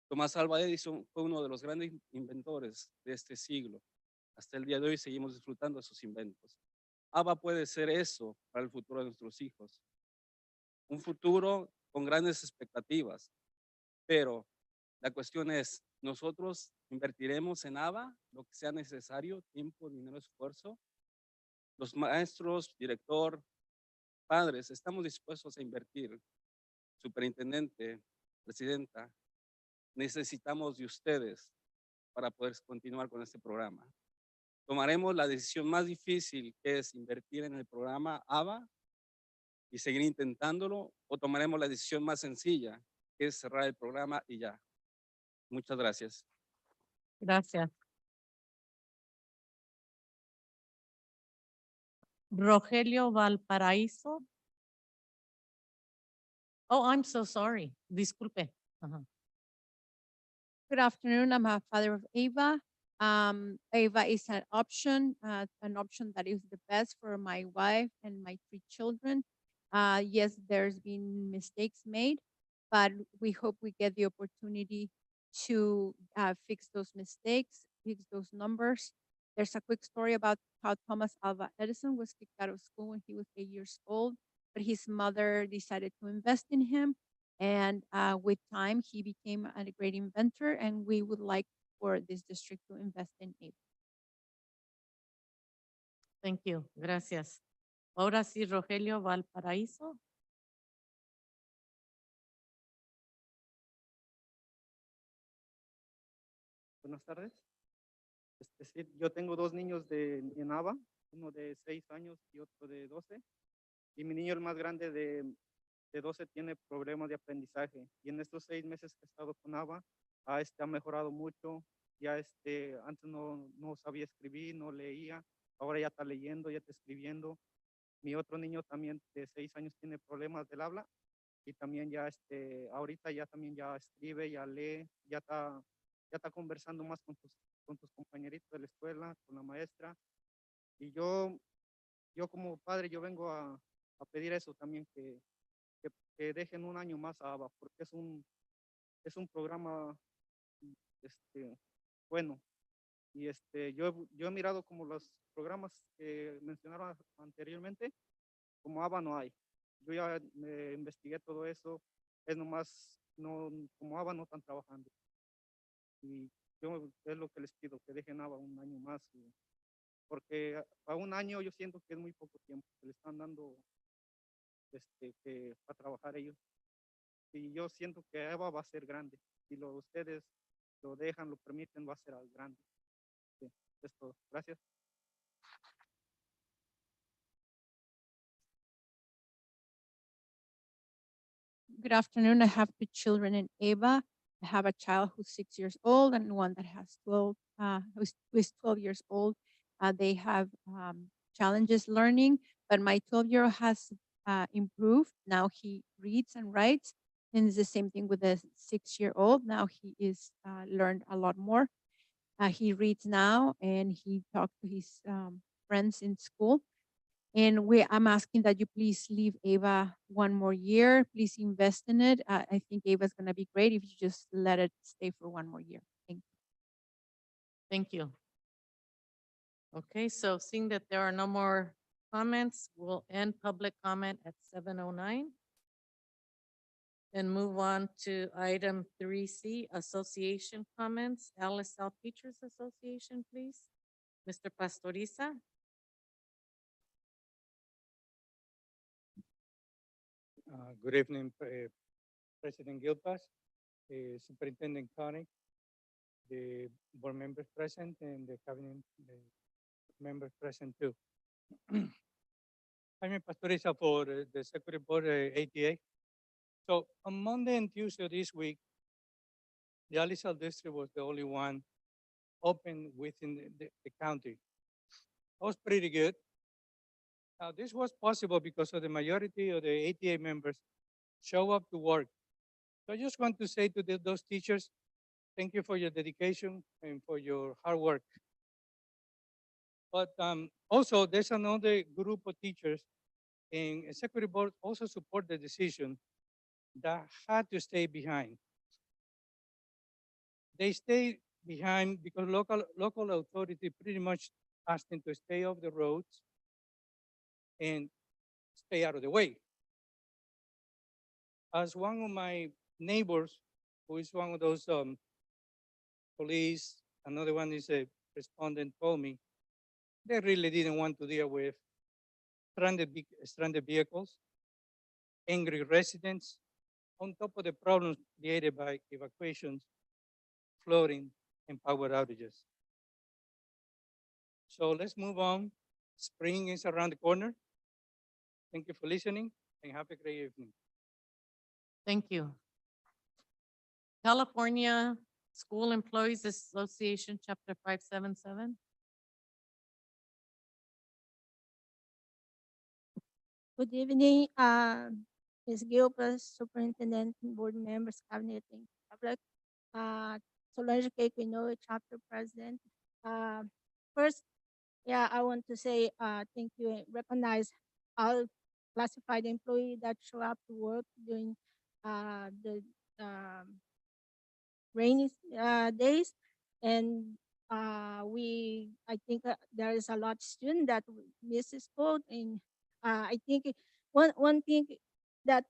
Tomás Alva Edison fue uno de los grandes inventores de este siglo. Hasta el día de hoy seguimos disfrutando de sus inventos. ABA puede ser eso para el futuro de nuestros hijos. Un futuro con grandes expectativas, pero la cuestión es, ¿nosotros invertiremos en ABA lo que sea necesario, tiempo, dinero, esfuerzo? Los maestros, director, padres, estamos dispuestos a invertir. Superintendente, presidenta, necesitamos de ustedes para poder continuar con este programa. Tomaremos la decisión más difícil, que es invertir en el programa ABA y seguir intentándolo, o tomaremos la decisión más sencilla, que es cerrar el programa y ya. Muchas gracias. Gracias. Rogelio Valparaíso. Oh, I'm so sorry. Disculpe. Ajá. Good afternoon. I'm a father of Ava. Ava is an option that is the best for my wife and my 3 children. Yes, there's been mistakes made, but we hope we get the opportunity to fix those mistakes, fix those numbers. There's a quick story about how Thomas Alva Edison was kicked out of school when he was 8 years old, but his mother decided to invest in him. And with time, he became a great inventor, and we would like for this district to invest in Ava. Thank you. Gracias. Ahora sí, Rogelio Valparaíso. Buenas tardes. Sí, yo tengo 2 niños en ABA, uno de 6 años y otro de 12. Y mi niño, el más grande de 12, tiene problemas de aprendizaje. Y en estos 6 meses que he estado con ABA, ha mejorado mucho. Ya antes no sabía escribir, no leía. Ahora ya está leyendo, ya está escribiendo. Mi otro niño también de 6 años tiene problemas del habla. Y también ya ahorita ya también ya escribe, ya lee, ya está conversando más con tus compañeritos de la escuela, con la maestra. Y yo como padre, yo vengo a pedir eso también, que dejen un año más a ABA, porque es un programa bueno. Y yo he mirado como los programas que mencionaron anteriormente, como ABA no hay. Yo ya investigué todo eso, es nomás, como ABA no están trabajando. Y yo es lo que les pido, que dejen ABA un año más, porque a un año yo siento que es muy poco tiempo que le están dando para trabajar ellos. Y yo siento que ABA va a ser grande. Si ustedes lo dejan, lo permiten, va a ser grande. Sí, es todo. Gracias. Good afternoon. I have 2 children in Ava. I have a child who's 6 years old and one that has 12, who's 12 years old. They have challenges learning, but my 12-year-old has improved. Now he reads and writes, and it's the same thing with the 6-year-old. Now he is learned a lot more. He reads now and he talks to his friends in school. And I'm asking that you please leave Ava one more year. Please invest in it. I think Ava is going to be great if you just let it stay for one more year. Thank you. Thank you. Okay, so seeing that there are no more comments, we'll end public comment at 7:09 and move on to item 3C, association comments. Alice South Teachers Association, please. Mr. Pastoriza. Good evening, President Gilpas, Superintendent Koenig, the board members present, and the cabinet members present too. Jaime Pastoriza for the Secretary Board, ATA. So on Monday and Tuesday this week, the Alisal District was the only one open within the county. That was pretty good. Now, this was possible because of the majority of the ATA members show up to work. So I just want to say to those teachers, thank you for your dedication and for your hard work. But also, there's another group of teachers, and Executive Board also support the decision that had to stay behind. They stay behind because local authority pretty much asked them to stay off the roads and stay out of the way. As one of my neighbors, who is one of those police, another one is a respondent, told me, they really didn't want to deal with stranded vehicles, angry residents, on top of the problems created by evacuations, flooding, and power outages. So let's move on. Spring is around the corner. Thank you for listening, and have a great evening. Thank you. California School Employees Association, Chapter 577. Good evening, Ms. Gilbert, Superintendent, Board members, Cabinet, and public. Solange K. Quinoa, Chapter President. First, yeah, I want to say thank you and recognize all classified employees that show up to work during the rainy days. And I think there is a lot of students that miss school. And I think one thing that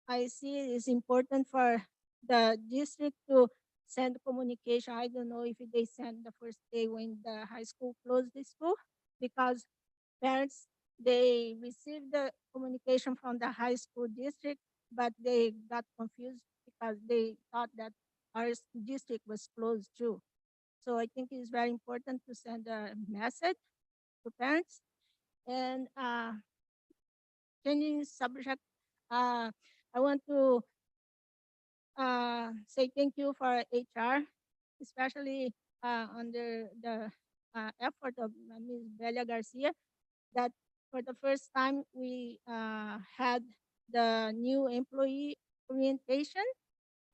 I see is important for the district to send communication. I don't know if they send the first day when the high school closed the school, because parents, they received the communication from the high school district, but they got confused because they thought that our district was closed too. So I think it's very important to send a message to parents. And changing subject, I want to say thank you for HR, especially under the effort of Ms. Belia Garcia, that for the first time we had the new employee orientation.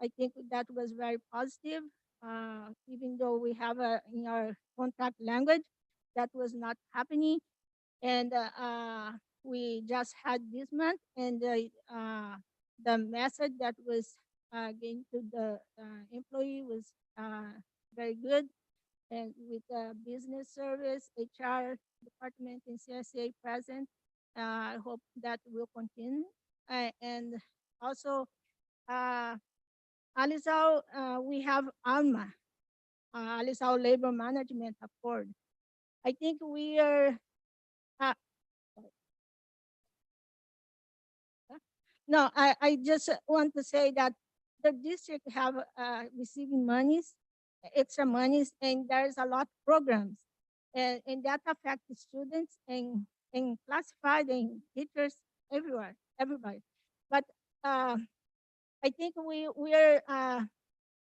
I think that was very positive, even though we have in our contract language that was not happening. And we just had this month, and the message that was given to the employee was very good. And with the business service, HR department, and CSA present, I hope that will continue. And also, Alisal, we have ALMA, Alisal Labor Management Accord. I think we are, no, I just want to say that the district have receiving monies, extra monies, and there's a lot of programs, and that affect the students and classified and teachers everywhere, everybody. But I think we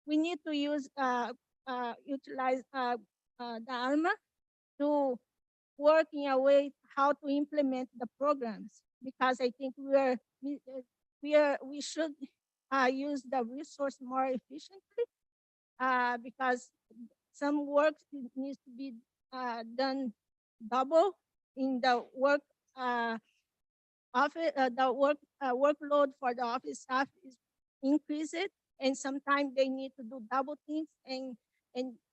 need to utilize the ALMA to work in a way how to implement the programs, because I think we should use the resource more efficiently, because some work needs to be done double in the work office, workload for the office staff is increased, and sometimes they need to do double things, and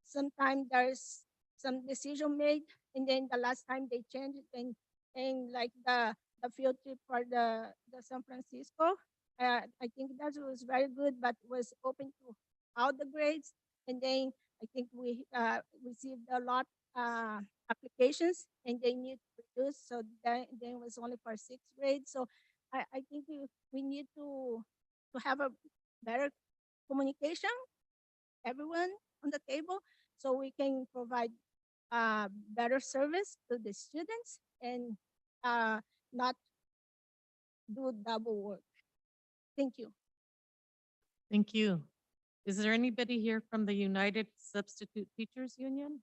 sometimes there's some decision made, and then the last time they change it, and like the field trip for the San Francisco, I think that was very good, but was open to all the grades, and then I think we received a lot applications, and they need to reduce, so then it was only for 6th grade. So I think we need to have a better communication, everyone on the table, so we can provide better service to the students and not do double work. Thank you. Thank you. Is there anybody here from the United Substitute Teachers Union?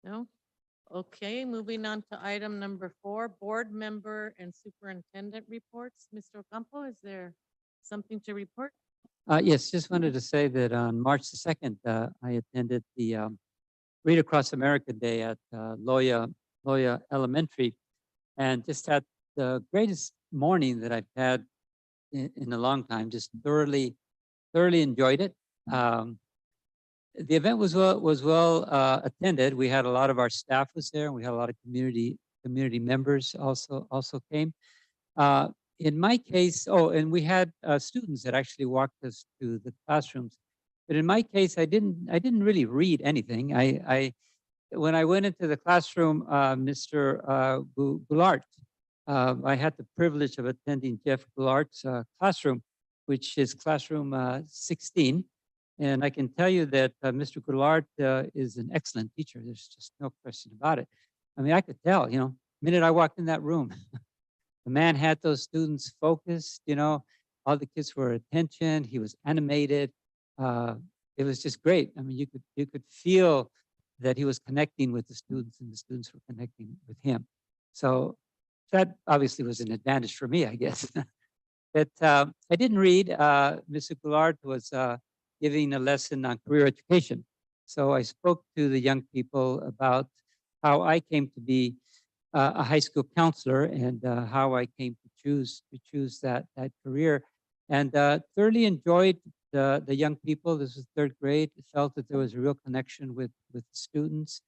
No? Okay, moving on to item number 4, board member and superintendent reports. Mr. Ocampo, is there something to report? Yes, just wanted to say that on March the 2nd, I attended the Read Across America Day at Loya Elementary, and just had the greatest morning that I've had in a long time. Just thoroughly enjoyed it. The event was well attended. We had a lot of our staff was there, and we had a lot of community members also came. In my case, and we had students that actually walked us to the classrooms. But in my case, I didn't really read anything. When I went into the classroom, Mr. Goulart, I had the privilege of attending Jeff Goulart's classroom, which is classroom 16. And I can tell you that Mr. Goulart is an excellent teacher. There's just no question about it. I mean, I could tell, the minute I walked in that room, the man had those students focused, all the kids were attention. He was animated. It was just great. I mean, you could feel that he was connecting with the students and the students were connecting with him. So that obviously was an advantage for me, I guess. But I didn't read. Mr. Goulart was giving a lesson on career education. So I spoke to the young people about how I came to be a high school counselor and how I came to choose that career, and thoroughly enjoyed the young people. This was 3rd grade. Felt that there was a real connection with the students,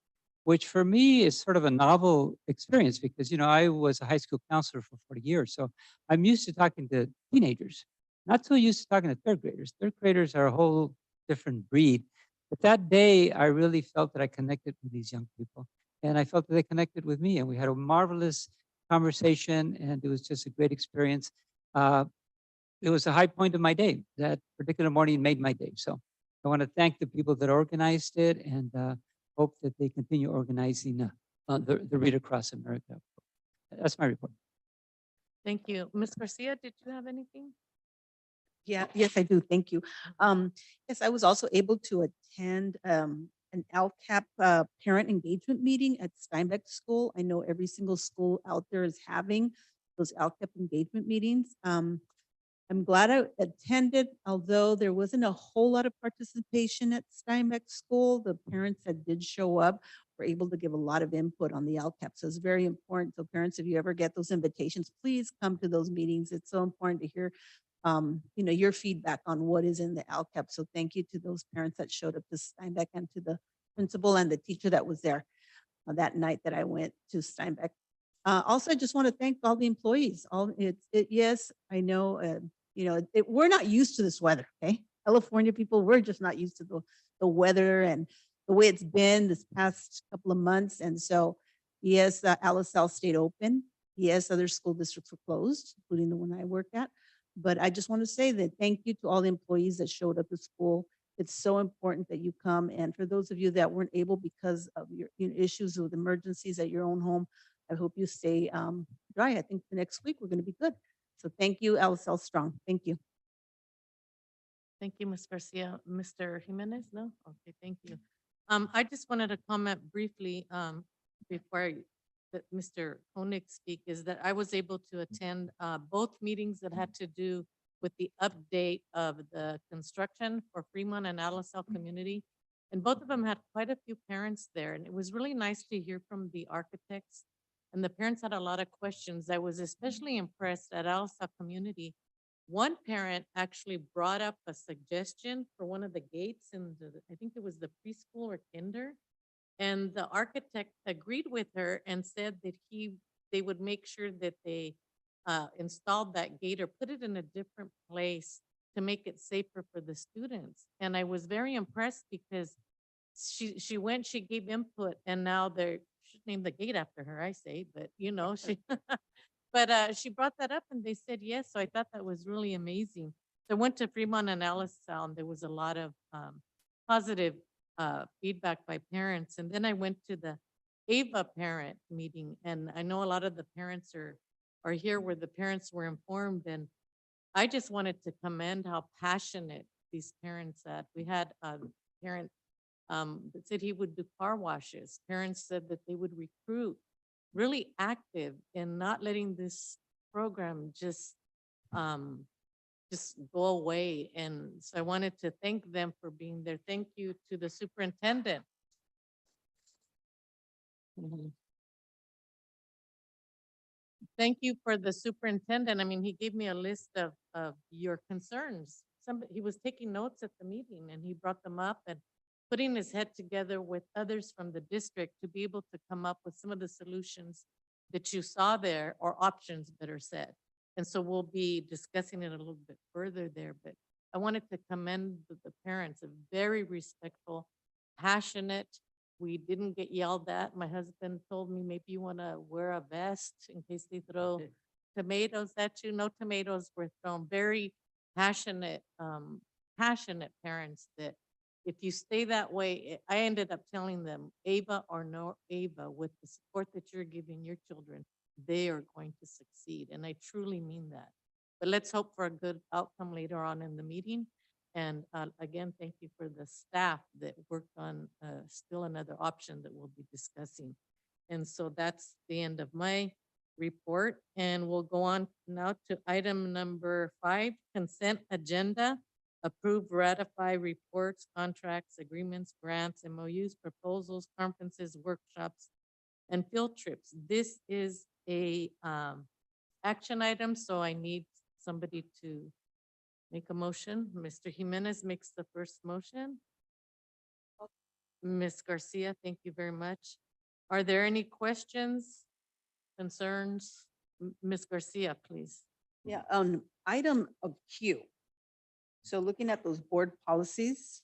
which for me is sort of a novel experience because I was a high school counselor for 40 years, so I'm used to talking to teenagers. Not so used to talking to 3rd graders. 3rd graders are a whole different breed. But that day, I really felt that I connected with these young people. And I felt that they connected with me. And we had a marvelous conversation. And it was just a great experience. It was a high point of my day. That particular morning made my day. So I want to thank the people that organized it and hope that they continue organizing the Read Across America. That's my report. Thank you. Ms. Garcia, did you have anything? Yes, I do. Thank you. Yes, I was also able to attend an LCAP parent engagement meeting at Steinbeck School. I know every single school out there is having those LCAP engagement meetings. I'm glad I attended, although there wasn't a whole lot of participation at Steinbeck School. The parents that did show up were able to give a lot of input on the LCAP. So it's very important. So parents, if you ever get those invitations, please come to those meetings. It's so important to hear your feedback on what is in the LCAP. So thank you to those parents that showed up to Steinbeck and to the principal and the teacher that was there that night that I went to Steinbeck. Also, I just want to thank all the employees. Yes, I know, we're not used to this weather, okay? California people, we're just not used to the weather and the way it's been this past couple of months. And so, yes, LSL stayed open. Yes, other school districts were closed, including the one I work at. But I just want to say that thank you to all the employees that showed up to school. It's so important that you come. And for those of you that weren't able because of your issues with emergencies at your own home, I hope you stay dry. I think the next week we're going to be good. So thank you, LSL Strong. Thank you. Thank you, Ms. Garcia. Mr. Jimenez, no? Okay, thank you. I just wanted to comment briefly before that Mr. Koenig speak, is that I was able to attend both meetings that had to do with the update of the construction for Fremont and LSL community. And both of them had quite a few parents there. And it was really nice to hear from the architects. And the parents had a lot of questions. I was especially impressed at LSL community. One parent actually brought up a suggestion for one of the gates in I think it was the preschool or kinder. And the architect agreed with her and said that they would make sure that they installed that gate or put it in a different place to make it safer for the students. And I was very impressed because she gave input, and now she named the gate after her, I say, but she But she brought that up and they said yes, so I thought that was really amazing. So I went to Fremont and LaSalle, and there was a lot of positive feedback by parents. And then I went to the AVA parent meeting, and I know a lot of the parents are here where the parents were informed, and I just wanted to commend how passionate these parents are. We had a parent that said he would do car washes. Parents said that they would recruit, really active in not letting this program just go away. And so I wanted to thank them for being there. Thank you to the superintendent. Thank you for the superintendent. I mean, he gave me a list of your concerns. He was taking notes at the meeting and he brought them up and putting his head together with others from the district to be able to come up with some of the solutions that you saw there, or options better said. And so we'll be discussing it a little bit further there, but I wanted to commend the parents, a very respectful, passionate. We didn't get yelled at. My husband told me, maybe you want to wear a vest in case they throw tomatoes at you. No tomatoes were thrown. Very passionate, passionate parents that if you stay that way, I ended up telling them, AVA or no AVA, with the support that you're giving your children, they are going to succeed. And I truly mean that. But let's hope for a good outcome later on in the meeting. And again, thank you for the staff that worked on still another option that we'll be discussing. And so that's the end of my report. And we'll go on now to item number 5, consent agenda. Approve, ratify reports, contracts, agreements, grants, MOUs, proposals, conferences, workshops, and field trips. This is a action item, so I need somebody to make a motion. Mr. Jimenez makes the first motion. Ms. Garcia, thank you very much. Are there any questions, concerns? Ms. Garcia, please. Yeah, on item of Q. So looking at those board policies.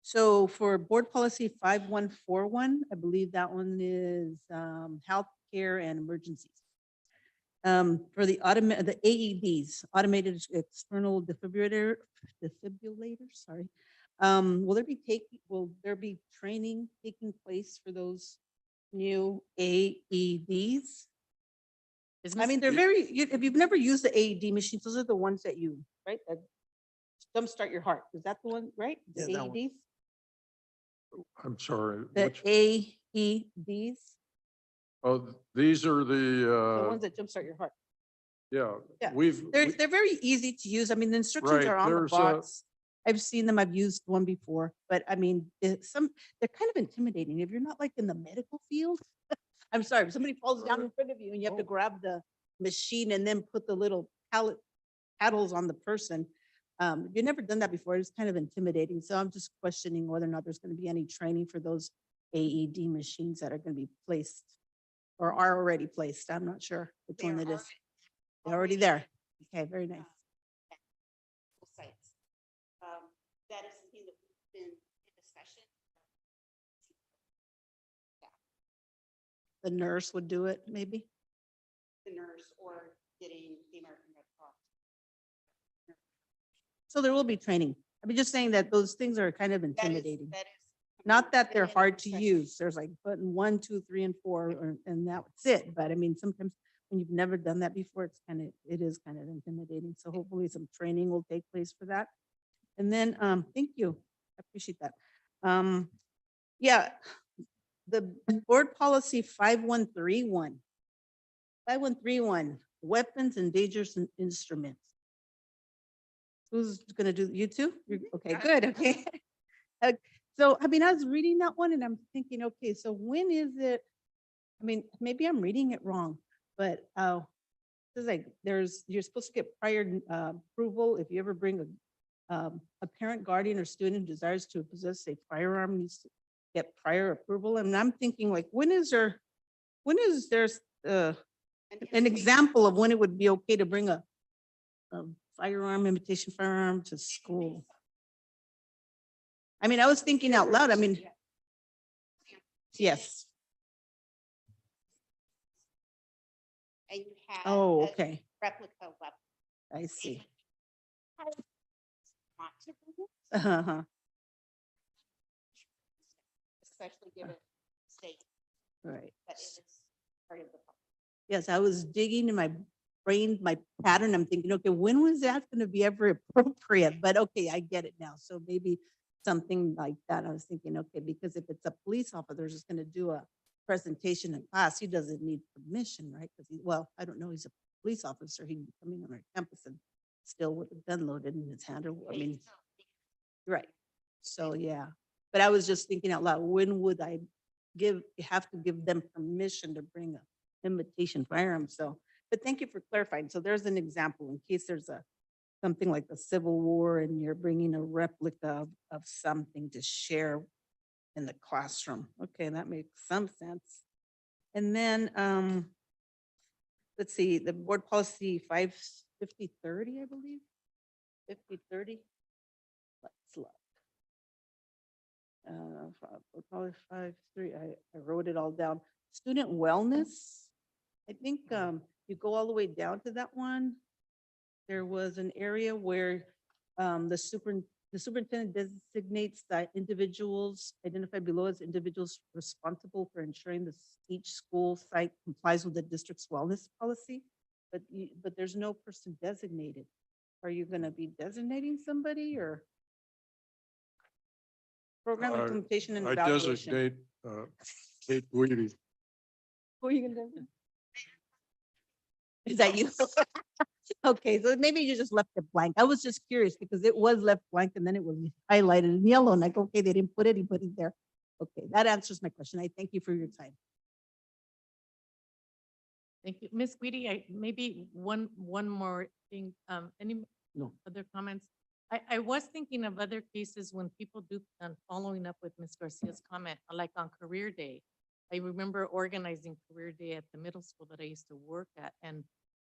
So for board policy 5141, I believe that one is healthcare and emergencies. For the AEDs, automated external defibrillator, sorry. Will there be training taking place for those new AEDs? I mean, they're if you've never used the AED machines, those are the ones that you, right? That jumpstart your heart. Is that the one, right? The Yeah, that one. AEDs? I'm sorry. The which- AEDs, Oh, these are the the, ones that jumpstart your heart. yeah, Yeah, we've, They're very easy to use. I mean, the instructions Right, are on the there's a- box. I've seen them. I've used one before, but I mean, they're kind of intimidating. If you're not like in the medical field. I'm sorry, if somebody falls down in front of you and you have to grab the machine and then put the little paddles on the person. If you've never done that before, it's kind of intimidating. So I'm just questioning whether or not there's going to be any training for those AED machines that are going to be placed or are already placed. I'm not sure which one it is. They're already there. Okay, very nice. Sites. That is something that we've been in discussion. The nurse would do it, maybe? The nurse or getting the American Red Cross. So there will be training. I'm just saying that those things are kind of intimidating. Not that they're hard to use. There's like button 1, 2, 3, and 4, and that's it. But I mean, sometimes when you've never done that before, it is kind of intimidating. So hopefully some training will take place for that. And then, thank you. I appreciate that. Yeah, the board policy 5131. 5131, weapons and dangerous instruments. Who's gonna do, you too? Okay, good, okay. So, I mean, I was reading that one and I'm thinking, okay, so when is it? I mean, maybe I'm reading it wrong, but it's like you're supposed to get prior approval if you ever bring a parent, guardian, or student who desires to possess a firearm needs to get prior approval. And I'm thinking like, when is there an example of when it would be okay to bring a firearm, imitation firearm to school? I mean, I was thinking out loud. I mean, yes. and you had. Oh, a okay. Replica weapon. I see. Not to do this, Uh-huh. especially given state Right. that it is part of the. Yes, I was digging in my brain, my pattern. I'm thinking, okay, when was that going to be ever appropriate? But okay, I get it now. So maybe something like that. I was thinking, okay, because if it's a police officer who's just going to do a presentation in class, he doesn't need permission, right? Because well, I don't know, he's a police officer. He'd be coming on our campus and still with a gun loaded in his hand. Or I mean, right. So yeah, but I was just thinking out loud, when would I have to give them permission to bring a imitation firearm? So, but thank you for clarifying. So there's an example in case there's something like the Civil War and you're bringing a replica of something to share in the classroom. Okay, that makes some sense. And then, let's see, the board policy 5030, I believe. 5030. Let's look. Probably 5.3, I wrote it all down. Student wellness. I think you go all the way down to that one. There was an area where the superintendent designates that individuals identified below as individuals responsible for ensuring that each school site complies with the district's wellness policy. But there's no person designated. Are you going to be designating somebody or? Program implementation and I evaluation. designate Kate Guidi. Who are you gonna do? Is that you? Okay, so maybe you just left it blank. I was just curious because it was left blank and then it was highlighted in yellow and like, okay, they didn't put anybody there. Okay, that answers my question. I thank you for your time. Thank you. Ms. Guidi, maybe one more thing, any No. other comments? I was thinking of other cases when people do, and following up with Ms. Garcia's comment, like on Career Day. I remember organizing Career Day at the middle school that I used to work at, and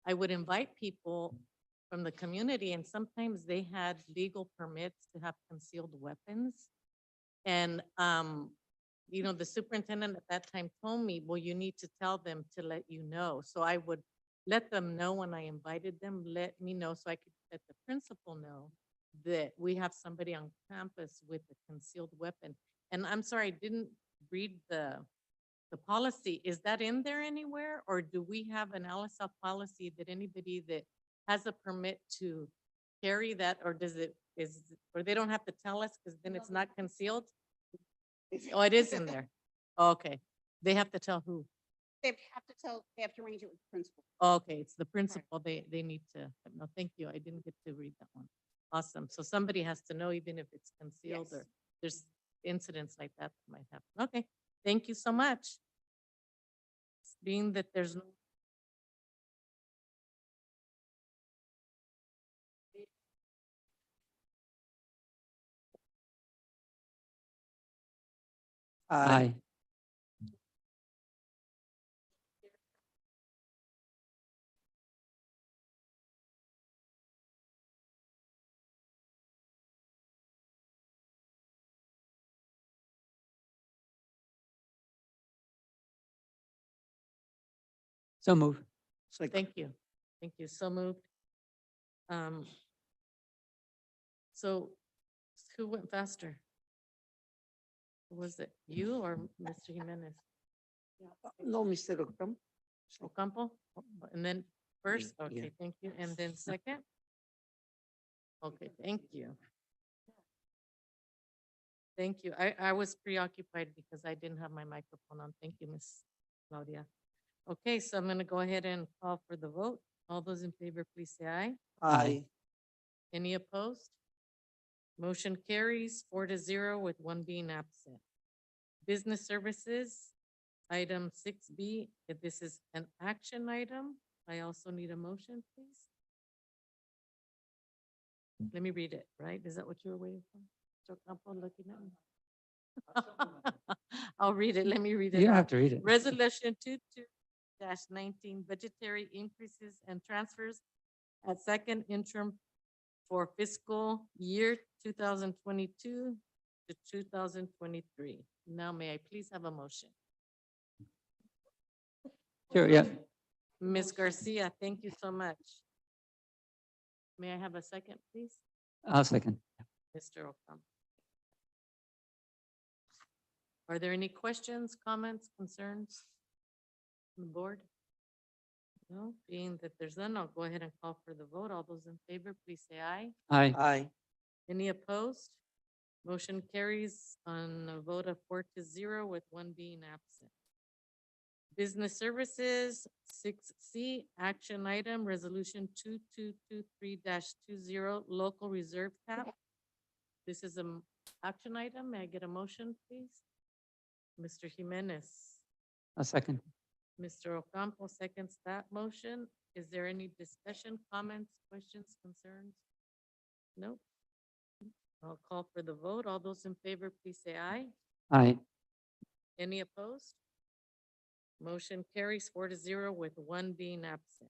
I would invite people from the community, and sometimes they had legal permits to have concealed weapons. And, you know, the superintendent at that time told me, well, you need to tell them to let you know. So I would let them know when I invited them, let me know so I could let the principal know that we have somebody on campus with a concealed weapon. And I'm sorry, I didn't read the policy. Is that in there anywhere? Or do we have an LSL policy that anybody that has a permit to carry that, or or they don't have to tell us because then it's not concealed? Oh, it is in there. Okay. They have to tell who? They have to arrange it with the principal. Okay, it's the principal. They need to, no, thank you. I didn't get to read that one. Awesome. So somebody has to know even if it's concealed or there's incidents like that that might happen. Okay, thank you so much. Being that there's no. Aye. So move. Thank you. Thank you. So moved. So who went faster? Was it you or Mr. Jimenez? No, Mr. Ocampo. Ocampo? And then first? Yeah. Okay, thank you. And then second? Okay, thank you. Thank you. I was preoccupied because I didn't have my microphone on. Thank you, Miss Claudia. Okay, so I'm going to go ahead and call for the vote. All those in favor, please say aye. Aye. Any opposed? Motion carries 4-0 with one being absent. Business services, item 6B, if this is an action item, I also need a motion, please. Let me read it, right? Is that what you were waiting for? Mr. Ocampo looking at me? I'll read it. Let me read it. You don't out. have to read it. Resolution 22-19, budgetary increases and transfers at second interim for fiscal year 2022 to 2023. Now, may I please have a motion? Sure, yeah. Ms. Garcia, thank you so much. May I have a second, please? I'll second. Mr. Ocampo. Are there any questions, comments, concerns from the board? No, being that there's none, I'll go ahead and call for the vote. All those in favor, please say aye. Aye. Aye. Any opposed? Motion carries on a vote of 4-0 with one being absent. Business Services, 6C, action item, resolution 2223-20, local reserve cap. This is an action item. May I get a motion, please? Mr. Jimenez. I'll second. Mr. Ocampo seconds that motion. Is there any discussion, comments, questions, concerns? Nope. I'll call for the vote. All those in favor, please say aye. Aye. Any opposed? Motion carries 4-0 with one being absent.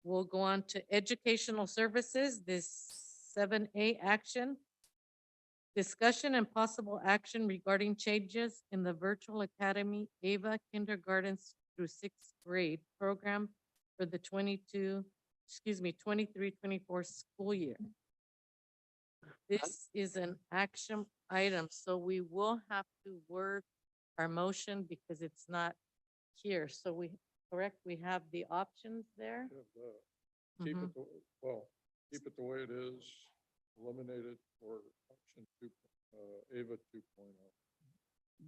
We'll go on to Educational Services, this 7A action. Discussion and possible action regarding changes in the Virtual Academy AVA kindergartens through sixth grade program for the 23-24 school year. This is an action item, so we will have to word our motion because it's not here. So we, correct, we have the options there. Keep Mhm. it, keep it the way it is, eliminate it for option 2, AVA 2.0.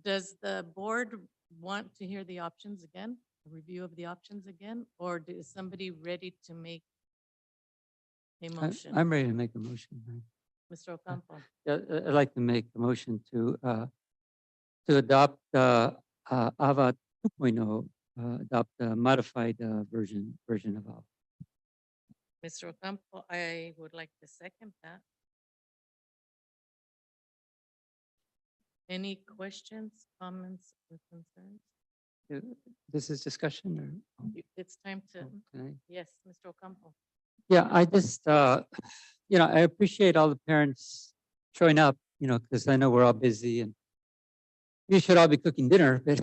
Does the board want to hear the options again, a review of the options again, or is somebody ready to make a motion? I'm ready to make a motion. Right? Mr. Ocampo, Yeah, I'd like to make a motion to adopt AVA 2.0, adopt a modified version of AVA. Mr. Ocampo, I would like to second that. Any questions, comments, or concerns? This is discussion or? It's time to, Okay. yes, Mr. Ocampo. Yeah, I just, I appreciate all the parents showing up, because I know we're all busy and you should all be cooking dinner, but,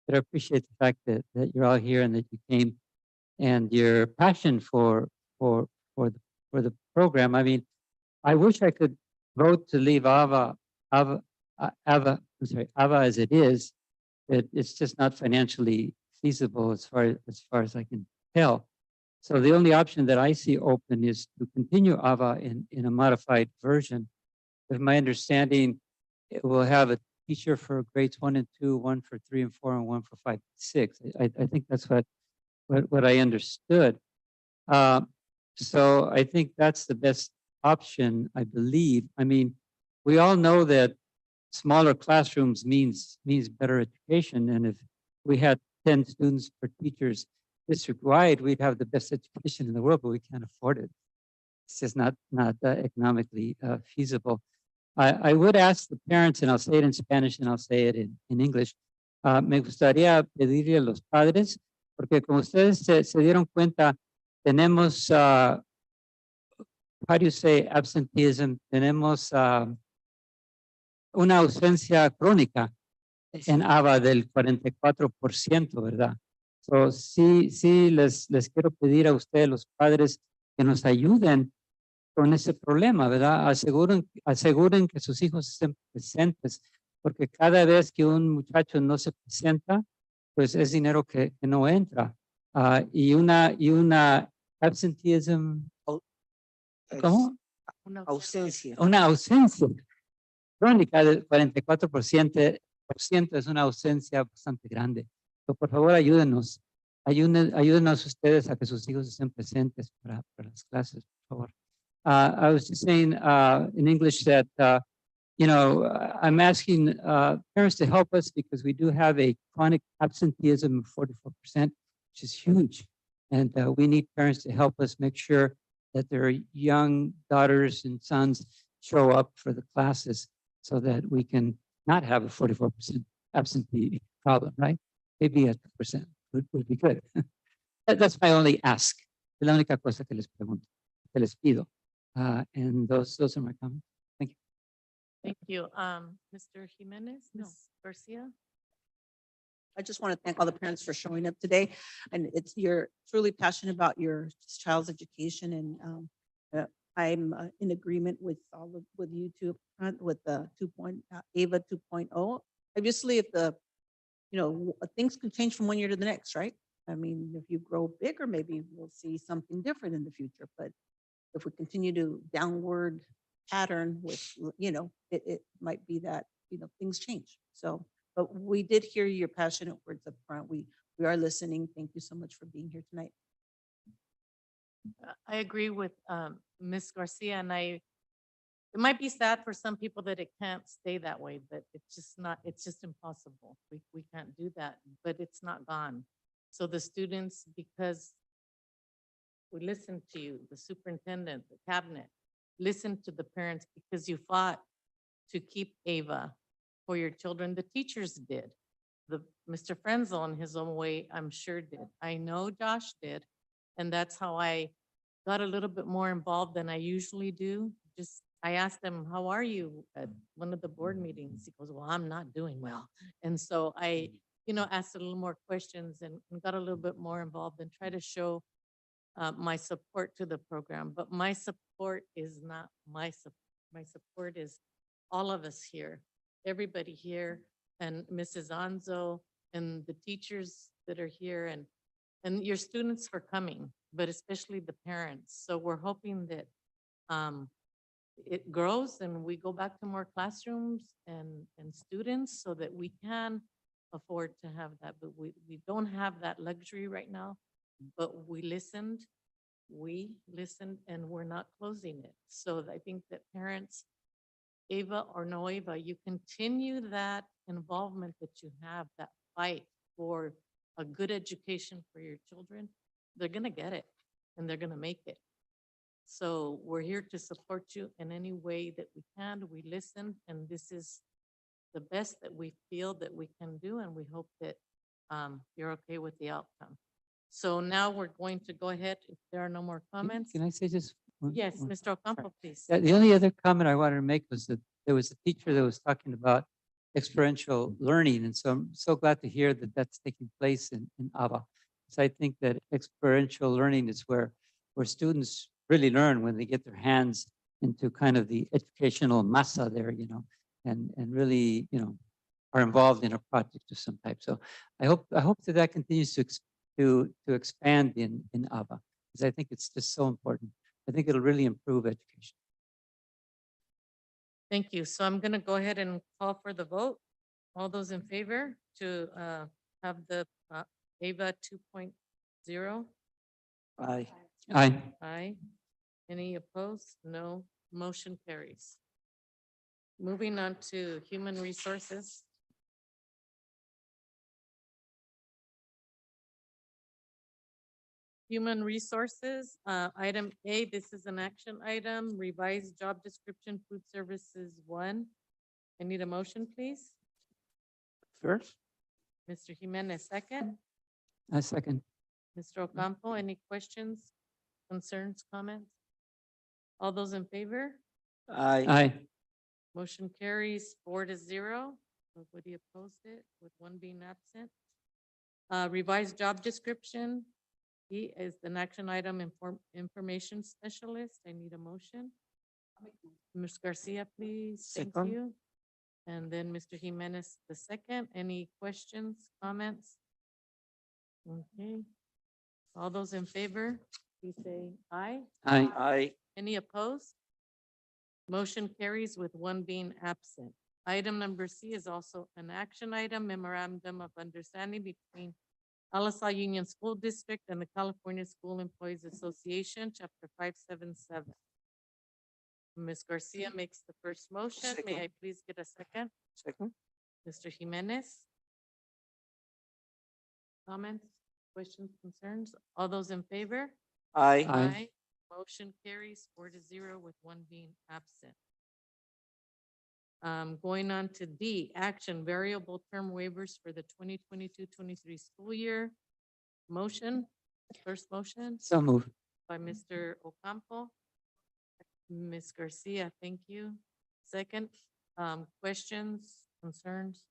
but I appreciate the fact that you're all here and that you came and your passion for the program. I mean, I wish I could vote to leave AVA as it is, but it's just not financially feasible as far as I can tell. So the only option that I see open is to continue AVA in a modified version. With my understanding, it will have a teacher for grades 1 and 2, 1 for 3 and 4, and 1 for 5 and 6. I think that's what I understood. So I think that's the best option, I believe. I mean, we all know that smaller classrooms means better education. And if we had 10 students per teachers district-wide, we'd have the best education in the world, but we can't afford it. It's just not economically feasible. I would ask the parents, and I'll say it in Spanish and I'll say it in English. Me gustaría pedirle a los padres, porque como ustedes se dieron cuenta, tenemos, how do you say absenteeism? Tenemos una ausencia crónica en AVA del 44%, ¿verdad? So, sí, les quiero pedir a ustedes, los padres, que nos ayuden con ese problema, ¿verdad? Aseguren que sus hijos estén presentes, porque cada vez que un muchacho no se presenta, pues es dinero que no entra. Y una absenteeism, ¿cómo? Ausencia. Una ausencia crónica del 44% es una ausencia bastante grande. So, por favor, ayúdenos ustedes a que sus hijos estén presentes para las clases, por favor. I was just saying in English that, I'm asking parents to help us because we do have a chronic absenteeism of 44%, which is huge. And we need parents to help us make sure that their young daughters and sons show up for the classes so that we can not have a 44% absentee problem, right? Maybe a 2% would be good. That's my only ask. Es la única cosa que les pregunto, que les pido. And those are my comments. Thank you. Thank you. Mr. Jimenez, Ms. Garcia? I just want to thank all the parents for showing up today. And you're truly passionate about your child's education and I'm in agreement with with you two, with the AVA 2.0. Obviously, if things can change from one year to the next, right? I mean, if you grow bigger, maybe we'll see something different in the future, but if we continue to downward pattern with, it might be that, things change. So, but we did hear your passionate words up front. We are listening. Thank you so much for being here tonight. I agree with Ms. Garcia, and it might be sad for some people that it can't stay that way, but it's just impossible. We can't do that, but it's not gone. So the students, because we listened to you, the superintendent, the cabinet, listened to the parents because you fought to keep AVA for your children. The teachers did. Mr. Frenzel in his own way, I'm sure did. I know Josh did. And that's how I got a little bit more involved than I usually do. I asked him, how are you at one of the board meetings? He goes, well, I'm not doing well. And so I, asked a little more questions and got a little bit more involved and try to show my support to the program. But my support is not my support. My support is all of us here, everybody here, and Mrs. Anzo, and the teachers that are here, and your students for coming, but especially the parents. So we're hoping that it grows and we go back to more classrooms and students so that we can afford to have that. But we don't have that luxury right now, but we listened, and we're not closing it. So I think that parents, AVA or no AVA, you continue that involvement that you have, that fight for a good education for your children, they're gonna get it and they're gonna make it. So we're here to support you in any way that we can. We listen, and this is the best that we feel that we can do, and we hope that you're okay with the outcome. So now we're going to go ahead, if there are no more comments. Can I say just? Yes, one- Mr. Ocampo, please. Yeah, the only other comment I wanted to make was that there was a teacher that was talking about experiential learning. And so I'm so glad to hear that that's taking place in AVA. So I think that experiential learning is where students really learn when they get their hands into kind of the educational massa there, and really, are involved in a project of some type. So I hope that continues to expand in AVA, because I think it's just so important. I think it'll really improve education. Thank you. So I'm going to go ahead and call for the vote. All those in favor to have the AVA 2.0? Aye. Aye. Aye. Any opposed? No. Motion carries. Moving on to human resources. Human resources, item A, this is an action item, revised job description, food services 1. I need a motion, please. First, Mr. Jimenez, second. I second. Mr. Ocampo, any questions, concerns, comments? All those in favor? Aye. Motion carries 4-0. Nobody opposed it, with 1 being absent. Revised job description. E is an action item, information specialist. I need a motion. Ms. Garcia, please. Thank Second. you. And then Mr. Jimenez, the second. Any questions, comments? Okay. All those in favor, please say aye. Aye. aye. Any opposed? Motion carries with 1 being absent. Item number C is also an action item, memorandum of understanding between LaSalle Union School District and the California School Employees Association, Chapter 577. Ms. Garcia makes the first motion. May I please get a second? Second. Mr. Jimenez? Comments, questions, concerns? All those in favor? Aye. Aye. Motion carries 4-0 with 1 being absent. Going on to D, action variable term waivers for the 2022-23 school year. Motion, first motion So move. by Mr. Ocampo. Ms. Garcia, thank you. Second, questions, concerns?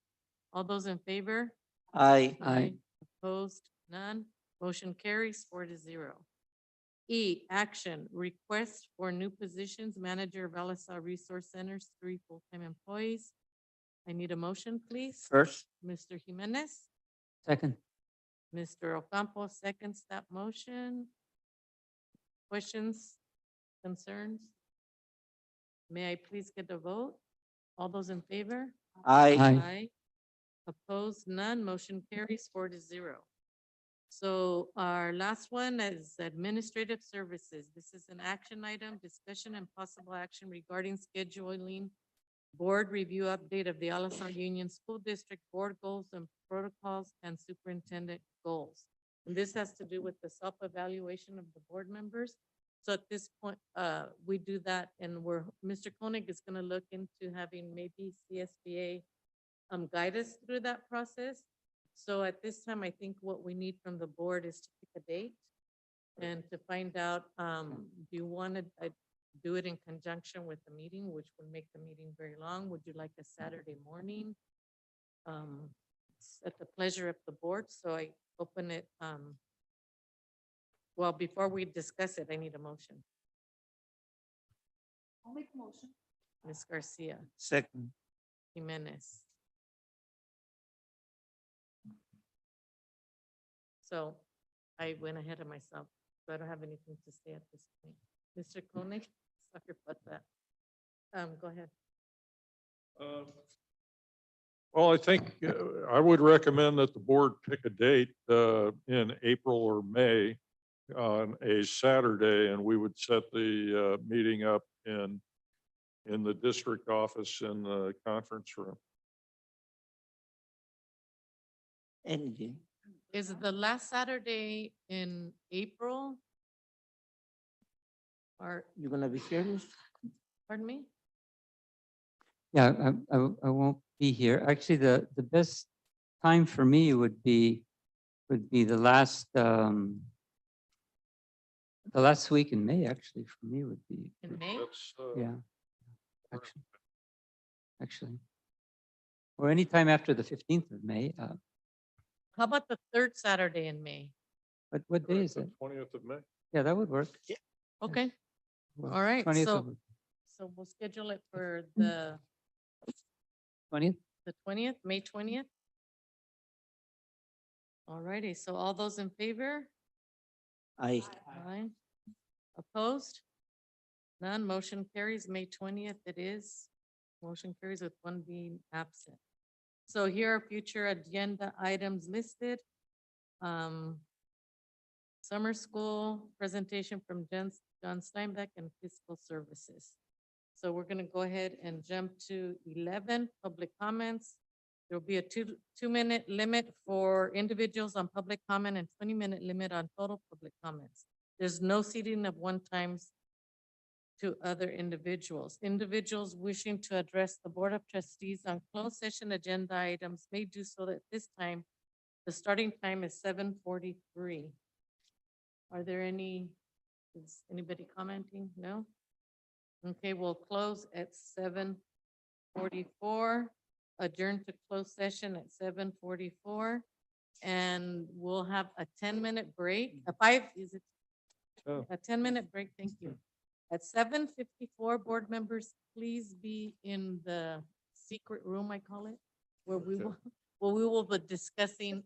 All those in favor? Aye. Opposed, none. Motion carries 4-0. E, action, request for new positions, manager of LSR Resource Centers, 3 full-time employees. I need a motion, please. First. Mr. Jimenez, Second. Mr. Ocampo seconds that motion. Questions, concerns? May I please get a vote? All those in favor? Aye. Opposed, none. Motion carries 4-0. So our last one is administrative services. This is an action item, discussion and possible action regarding scheduling board review update of the Al-Azhar Union School District Board goals and protocols and superintendent goals. And this has to do with the self-evaluation of the board members. So at this point, we do that and Mr. Koenig is gonna look into having maybe CSBA guide us through that process. So at this time, I think what we need from the board is to pick a date and to find out, do you want to do it in conjunction with the meeting, which would make the meeting very long? Would you like a Saturday morning? It's at the pleasure of the board, so I open it. Well, before we discuss it, I need a motion. I'll make a motion. Ms. Garcia, Second. Jimenez. So I went ahead of myself, so I don't have anything to say at this point. Mr. Koenig, sorry about that. Go ahead. Well, I think I would recommend that the board pick a date in April or May on a Saturday, and we would set the meeting up in the district office in the conference room. Anything. Is the last Saturday in April? Or, You gonna be here? pardon me? Yeah, I won't be here. Actually, the best time for me would be the last week in May, actually, for me would be. In May? That's, Yeah. Actually. Or anytime after the 15th of May. How about the third Saturday in May? What day is it? 20th of May. Yeah, that would work. Okay, Well, all right, 20th so, of- so we'll schedule it for the 20th? 20th, May 20th. All righty, so all those in favor? Aye. Aye. Opposed? None, motion carries, May 20th it is. Motion carries with one being absent. So here are future agenda items listed. Summer school presentation from John Steinbeck and fiscal services. So we're gonna go ahead and jump to 11, public comments. There'll be a two-minute limit for individuals on public comment and 20-minute limit on total public comments. There's no seating of one times to other individuals. Individuals wishing to address the Board of Trustees on closed session agenda items may do so at this time. The starting time is 7:43. Are there is anybody commenting? No? Okay, we'll close at 7:44, adjourn to closed session at 7:44. And we'll have a 10-minute break, a 10-minute break, thank you. At 7:54, board members, please be in the secret room, I call it, where we will be discussing